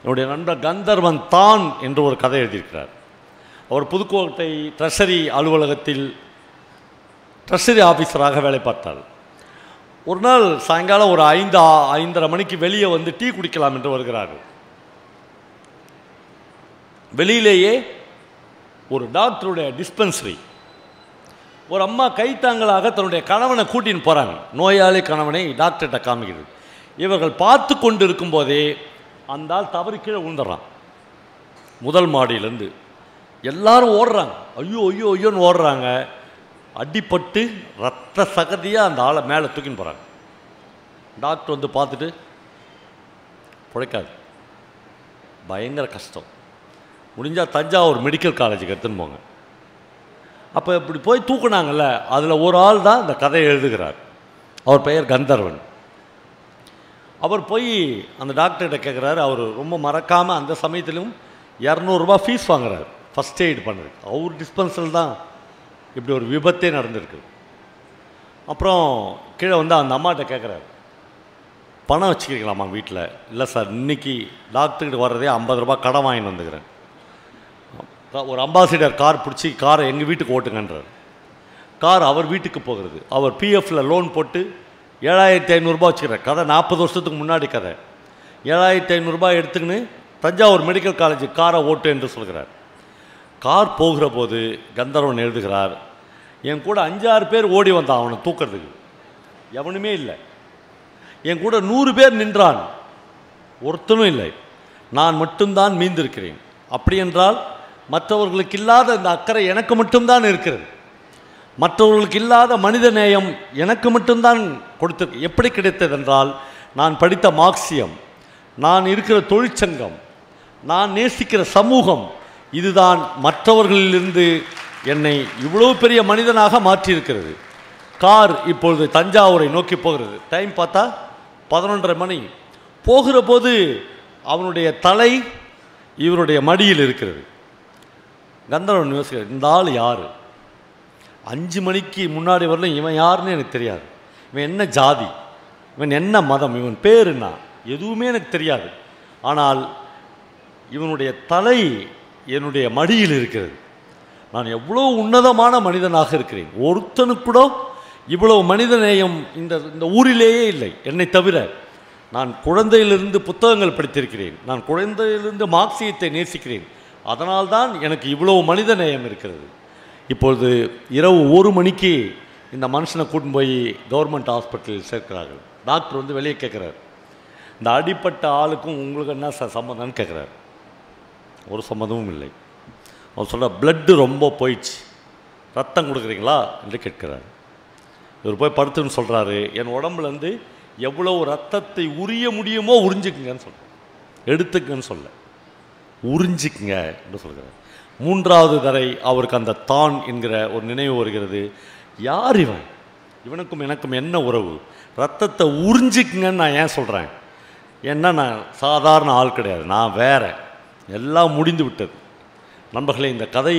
என்னுடைய நண்பர் கந்தர்வன் தான் என்று ஒரு கதை எழுதியிருக்கிறார். அவர் புதுக்கோட்டை ட்ரெஷரி அலுவலகத்தில் ட்ரெஷரி ஆஃபீஸராக வேலை பார்த்தார். ஒரு நாள் சாயங்காலம் ஒரு 5:30 மணிக்கு வெளியே வந்து டீ குடிக்கலாம் என்று வருகிறார்கள். வெளியிலேயே ஒரு டாக்டருடைய டிஸ்பென்சரி, ஒரு அம்மா கைத்தாங்களாக தன்னுடைய கணவனை கூட்டின்னு போகிறாங்க. நோயாளி கணவனை டாக்டர்கிட்ட காமிக்கிறது. இவர்கள் பார்த்து கொண்டு இருக்கும்போதே அந்த ஆள் தவறி கீழே விழுந்துடுறான். முதல் மாடியிலேருந்து எல்லாரும் ஓடுறாங்க, ஐயோ ஐயோ ஐயோன்னு ஓடுறாங்க. அடிப்பட்டு ரத்த சகதியாக அந்த ஆளை மேலே தூக்கின்னு போகிறாங்க. டாக்டர் வந்து பார்த்துட்டு, பிழைக்காது, பயங்கர கஷ்டம். முடிஞ்சால் தஞ்சாவூர் மெடிக்கல் காலேஜுக்கு எடுத்துன்னு போங்க. அப்போ இப்படி போய் தூக்குனாங்கல்ல, அதில் ஒரு ஆள் தான் இந்த கதையை எழுதுகிறார். அவர் பெயர் கந்தர்வன். அவர் போய் அந்த டாக்டர்கிட்ட கேட்குறாரு. அவர் ரொம்ப மறக்காமல் அந்த சமயத்திலும் 200 ரூபா ஃபீஸ் வாங்குறாரு ஃபஸ்ட் எய்ட் பண்ணுறது. அவர் டிஸ்பென்சரில் தான் இப்படி ஒரு விபத்தே நடந்திருக்கு. அப்புறம் கீழே வந்து அந்த அம்மாட்ட கேட்குறாரு, பணம் வச்சுக்கிறீங்களாம்மா வீட்டில்? இல்லை சார், இன்றைக்கி டாக்டர்கிட்ட வர்றதே 50 ரூபா கடன் வாங்கிட்டு வந்துக்கிறேன். ஒரு அம்பாசிடர் கார் பிடிச்சி காரை எங்கள் வீட்டுக்கு ஓட்டுங்கன்றார். கார் அவர் வீட்டுக்கு போகிறது. அவர் பிஎஃப்பில் லோன் போட்டு 7500 வச்சுக்கிறார். கதை 40 வருஷத்துக்கு முன்னாடி கதை. 7500 எடுத்துக்கின்னு தஞ்சாவூர் மெடிக்கல் காலேஜ் காரை ஓட்டு என்று சொல்கிறார். கார் போகிற போது கந்தர்வன் எழுதுகிறார், என் கூட 5-6 பேர் ஓடி வந்தான் அவனை தூக்கிறதுக்கு, எவனுமே இல்லை. என் கூட 100 பேர் நின்றான், ஒருத்தனும் இல்லை. நான் மட்டும்தான் மீந்திருக்கிறேன். அப்படி என்றால் மற்றவர்களுக்கு இல்லாத இந்த அக்கறை எனக்கு மட்டும்தான் இருக்கிறது. மற்றவர்களுக்கு இல்லாத மனித நேயம் எனக்கு மட்டும்தான் கொடுத்து. எப்படி கிடைத்தது என்றால், நான் படித்த மார்க்சியம், நான் இருக்கிற தொழிற்சங்கம், நான் நேசிக்கிற சமூகம், இதுதான் மற்றவர்களிலிருந்து என்னை இவ்வளோ பெரிய மனிதனாக மாற்றியிருக்கிறது. கார் இப்பொழுது தஞ்சாவூரை நோக்கி போகிறது. டைம் பார்த்தா 11:30 மணி. போகிற போது அவனுடைய தலை இவருடைய மடியில் இருக்கிறது. கந்தர்வன் யோசிக்கிறார், இந்த ஆள் யார்? 5 மணிக்கு முன்னாடி வரலும் இவன் யாருன்னு எனக்கு தெரியாது. இவன் என்ன ஜாதி, இவன் என்ன மதம், இவன் பேர் என்ன, எதுவுமே எனக்கு தெரியாது. ஆனால் இவனுடைய தலை என்னுடைய மடியில் இருக்கிறது. நான் எவ்வளோ உன்னதமான மனிதனாக இருக்கிறேன். ஒருத்தனுக்கு கூட இவ்வளோ மனித நேயம் இந்த ஊரிலேயே இல்லை என்னை தவிர. நான் குழந்தையிலிருந்து புத்தகங்கள் படித்திருக்கிறேன். நான் குழந்தையிலிருந்து மார்க்சியத்தை நேசிக்கிறேன். அதனால்தான் எனக்கு இவ்வளோ மனித நேயம் இருக்கிறது. இப்பொழுது இரவு 1 மணிக்கு இந்த மனுஷனை கூட்டின்னு போய் கவர்மெண்ட் ஹாஸ்பிட்டலில் சேர்க்கிறார்கள். டாக்டர் வந்து வெளியே கேட்குறாரு, இந்த அடிப்பட்ட ஆளுக்கும் உங்களுக்கு என்ன சம்மந்தம்னு கேட்குறாரு. ஒரு சம்மந்தமும் இல்லை. அவர் சொல்ல, பிளட்டு ரொம்ப போயிடுச்சு, ரத்தம் கொடுக்குறீங்களா என்று கேட்குறாரு. இவர் போய் படுத்துன்னு சொல்கிறாரு, என் உடம்புலேருந்து எவ்வளோ ரத்தத்தை உரிய முடியுமோ உறிஞ்சிக்குங்கன்னு சொல்ல, எடுத்துக்கன்னு சொல்ல, உறிஞ்சிக்குங்க என்று சொல்கிறார். 3வது தடவை அவருக்கு அந்த தான் என்கிற ஒரு நினைவு வருகிறது. யார் இவன்? இவனுக்கும் எனக்கும் என்ன உறவு? ரத்தத்தை உறிஞ்சிக்குங்கன்னு நான் ஏன் சொல்கிறேன்? ஏன்னா நான் சாதாரண ஆள் கிடையாது, நான் வேற. எல்லாம் முடிந்து விட்டது. நண்பர்களே, இந்த கதை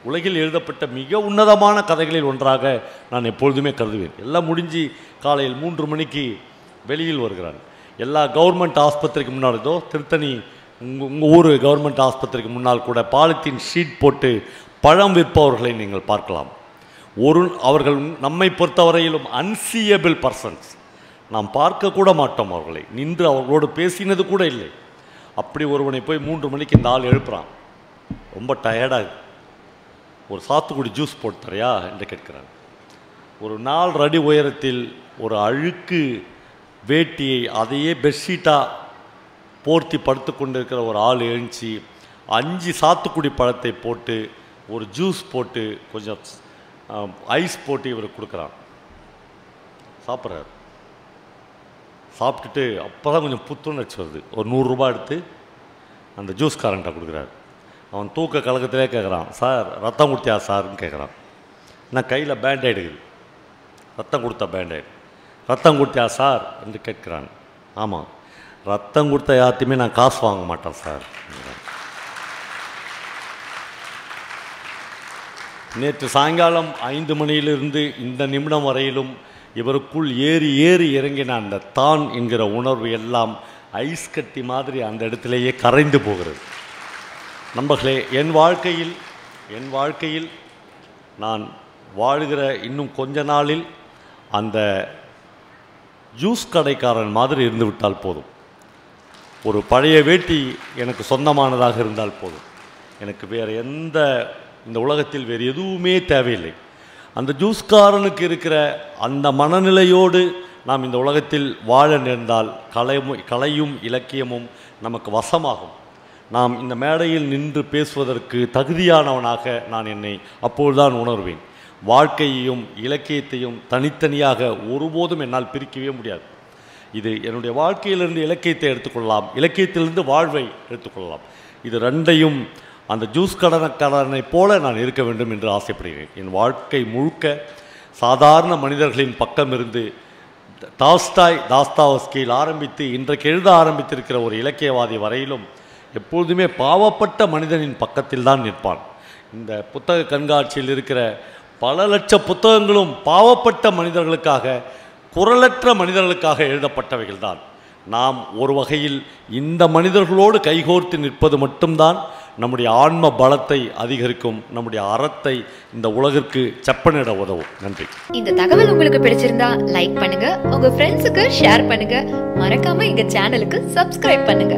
உலகில் எழுதப்பட்ட மிக உன்னதமான கதைகளில் ஒன்றாக நான் எப்பொழுதுமே கருதுவேன். எல்லாம் முடிஞ்சு காலையில் 3 மணிக்கு வெளியில் வருகிறான். எல்லா கவர்மெண்ட் ஆஸ்பத்திரிக்கு முன்னால், இதோ திருத்தணி உங்கள் ஊர் கவர்மெண்ட் ஆஸ்பத்திரிக்கு முன்னால் கூட பாலித்தீன் ஷீட் போட்டு பழம் விற்பவர்களை நீங்கள் பார்க்கலாம். அவர்கள் நம்மை பொறுத்தவரையிலும் அன்சீயபிள் பர்சன்ஸ். நாம் பார்க்கக்கூட மாட்டோம் அவர்களை, நின்று அவர்களோடு பேசினது கூட இல்லை. அப்படி ஒருவனை போய் 3 மணிக்கு இந்த ஆள் எழுப்புறான். ரொம்ப டயர்டாக, ஒரு சாத்துக்குடி ஜூஸ் போட்டு தரையா என்று கேட்கிறான். ஒரு 4 அடி உயரத்தில் ஒரு அழுக்கு வேட்டியை அதையே பெட்ஷீட்டாக போர்த்தி படுத்து கொண்டு இருக்கிற ஒரு ஆள் எழுந்துச்சி 5 சாத்துக்குடி பழத்தை போட்டு ஒரு ஜூஸ் போட்டு கொஞ்சம் ஐஸ் போட்டு இவருக்கு கொடுக்குறான். சாப்பிட்றாரு. சாப்பிட்டுட்டு அப்போ தான் கொஞ்சம் புத்துணர்ச்சி வருது. ஒரு 100 ரூபா எடுத்து அந்த ஜூஸ்காரன்ட்ட கொடுக்குறாரு. அவன் தூக்க கலக்கத்திலே கேட்குறான், சார் ரத்தம் கொடுத்தியா சார்ன்னு கேட்குறான். நான் கையில் பேண்டைடு இருக்குது, ரத்தம் கொடுத்தா பேண்டைடு. ரத்தம் கொடுத்தியா சார் என்று கேட்குறான். ஆமாம், ரத்தம் கொடுத்த யார்த்தையுமே நான் காசு வாங்க மாட்டேன் சார். நேற்று சாயங்காலம் 5 மணியிலிருந்து இந்த நிமிடம் வரையிலும் இவருக்குள் ஏறி ஏறி இறங்கின அந்த தான் என்கிற உணர்வு எல்லாம் ஐஸ் கட்டி மாதிரி அந்த இடத்திலேயே கரைந்து போகிறது. நண்பர்களே, என் வாழ்க்கையில் நான் வாழுகிற இன்னும் கொஞ்ச நாளில் அந்த ஜூஸ் கடைக்காரன் மாதிரி இருந்து விட்டால் போதும். ஒரு பழைய வேட்டி எனக்கு சொந்தமானதாக இருந்தால் போதும். எனக்கு வேறு இந்த உலகத்தில் வேறு எதுவுமே தேவையில்லை. அந்த ஜூஸ்காரனுக்கு இருக்கிற அந்த மனநிலையோடு நாம் இந்த உலகத்தில் வாழ நேர்ந்தால் கலையும் இலக்கியமும் நமக்கு வசமாகும். நாம் இந்த மேடையில் நின்று பேசுவதற்கு தகுதியானவனாக நான் என்னை அப்போதுதான் உணர்வேன். வாழ்க்கையையும் இலக்கியத்தையும் தனித்தனியாக ஒருபோதும் என்னால் பிரிக்கவே முடியாது. இது என்னுடைய வாழ்க்கையிலிருந்து இலக்கியத்தை எடுத்துக்கொள்ளலாம், இலக்கியத்திலிருந்து வாழ்வை எடுத்துக்கொள்ளலாம். இது ரெண்டையும் அந்த ஜூஸ் கடனை போல நான் இருக்க வேண்டும் என்று ஆசைப்படுகிறேன். என் வாழ்க்கை முழுக்க சாதாரண மனிதர்களின் பக்கம் இருந்து தாஸ்தாவஸ்கியில் ஆரம்பித்து இன்றைக்கு எழுத ஆரம்பித்திருக்கிற ஒரு இலக்கியவாதி வரையிலும் எப்பொழுதுமே பாவப்பட்ட மனிதனின் பக்கத்தில் தான் நிற்பான். இந்த புத்தக கண்காட்சியில் இருக்கிற பல லட்ச புத்தகங்களும் பாவப்பட்ட மனிதர்களுக்காக, குரலற்ற மனிதர்களுக்காக எழுதப்பட்டவைகள் தான். நாம் ஒரு வகையில் இந்த மனிதர்களோடு கைகோர்த்து நிற்பது மட்டும்தான் நம்முடைய ஆன்ம பலத்தை அதிகரிக்கும், நம்முடைய அறத்தை இந்த உலகிற்கு செப்பனிட உதவும். நன்றி. இந்த தகவல் உங்களுக்கு பிடிச்சிருந்தா லைக் பண்ணுங்க, உங்க ஃப்ரெண்ட்ஸுக்கு ஷேர் பண்ணுங்க, மறக்காம எங்க சேனலுக்கு சப்ஸ்கிரைப் பண்ணுங்க.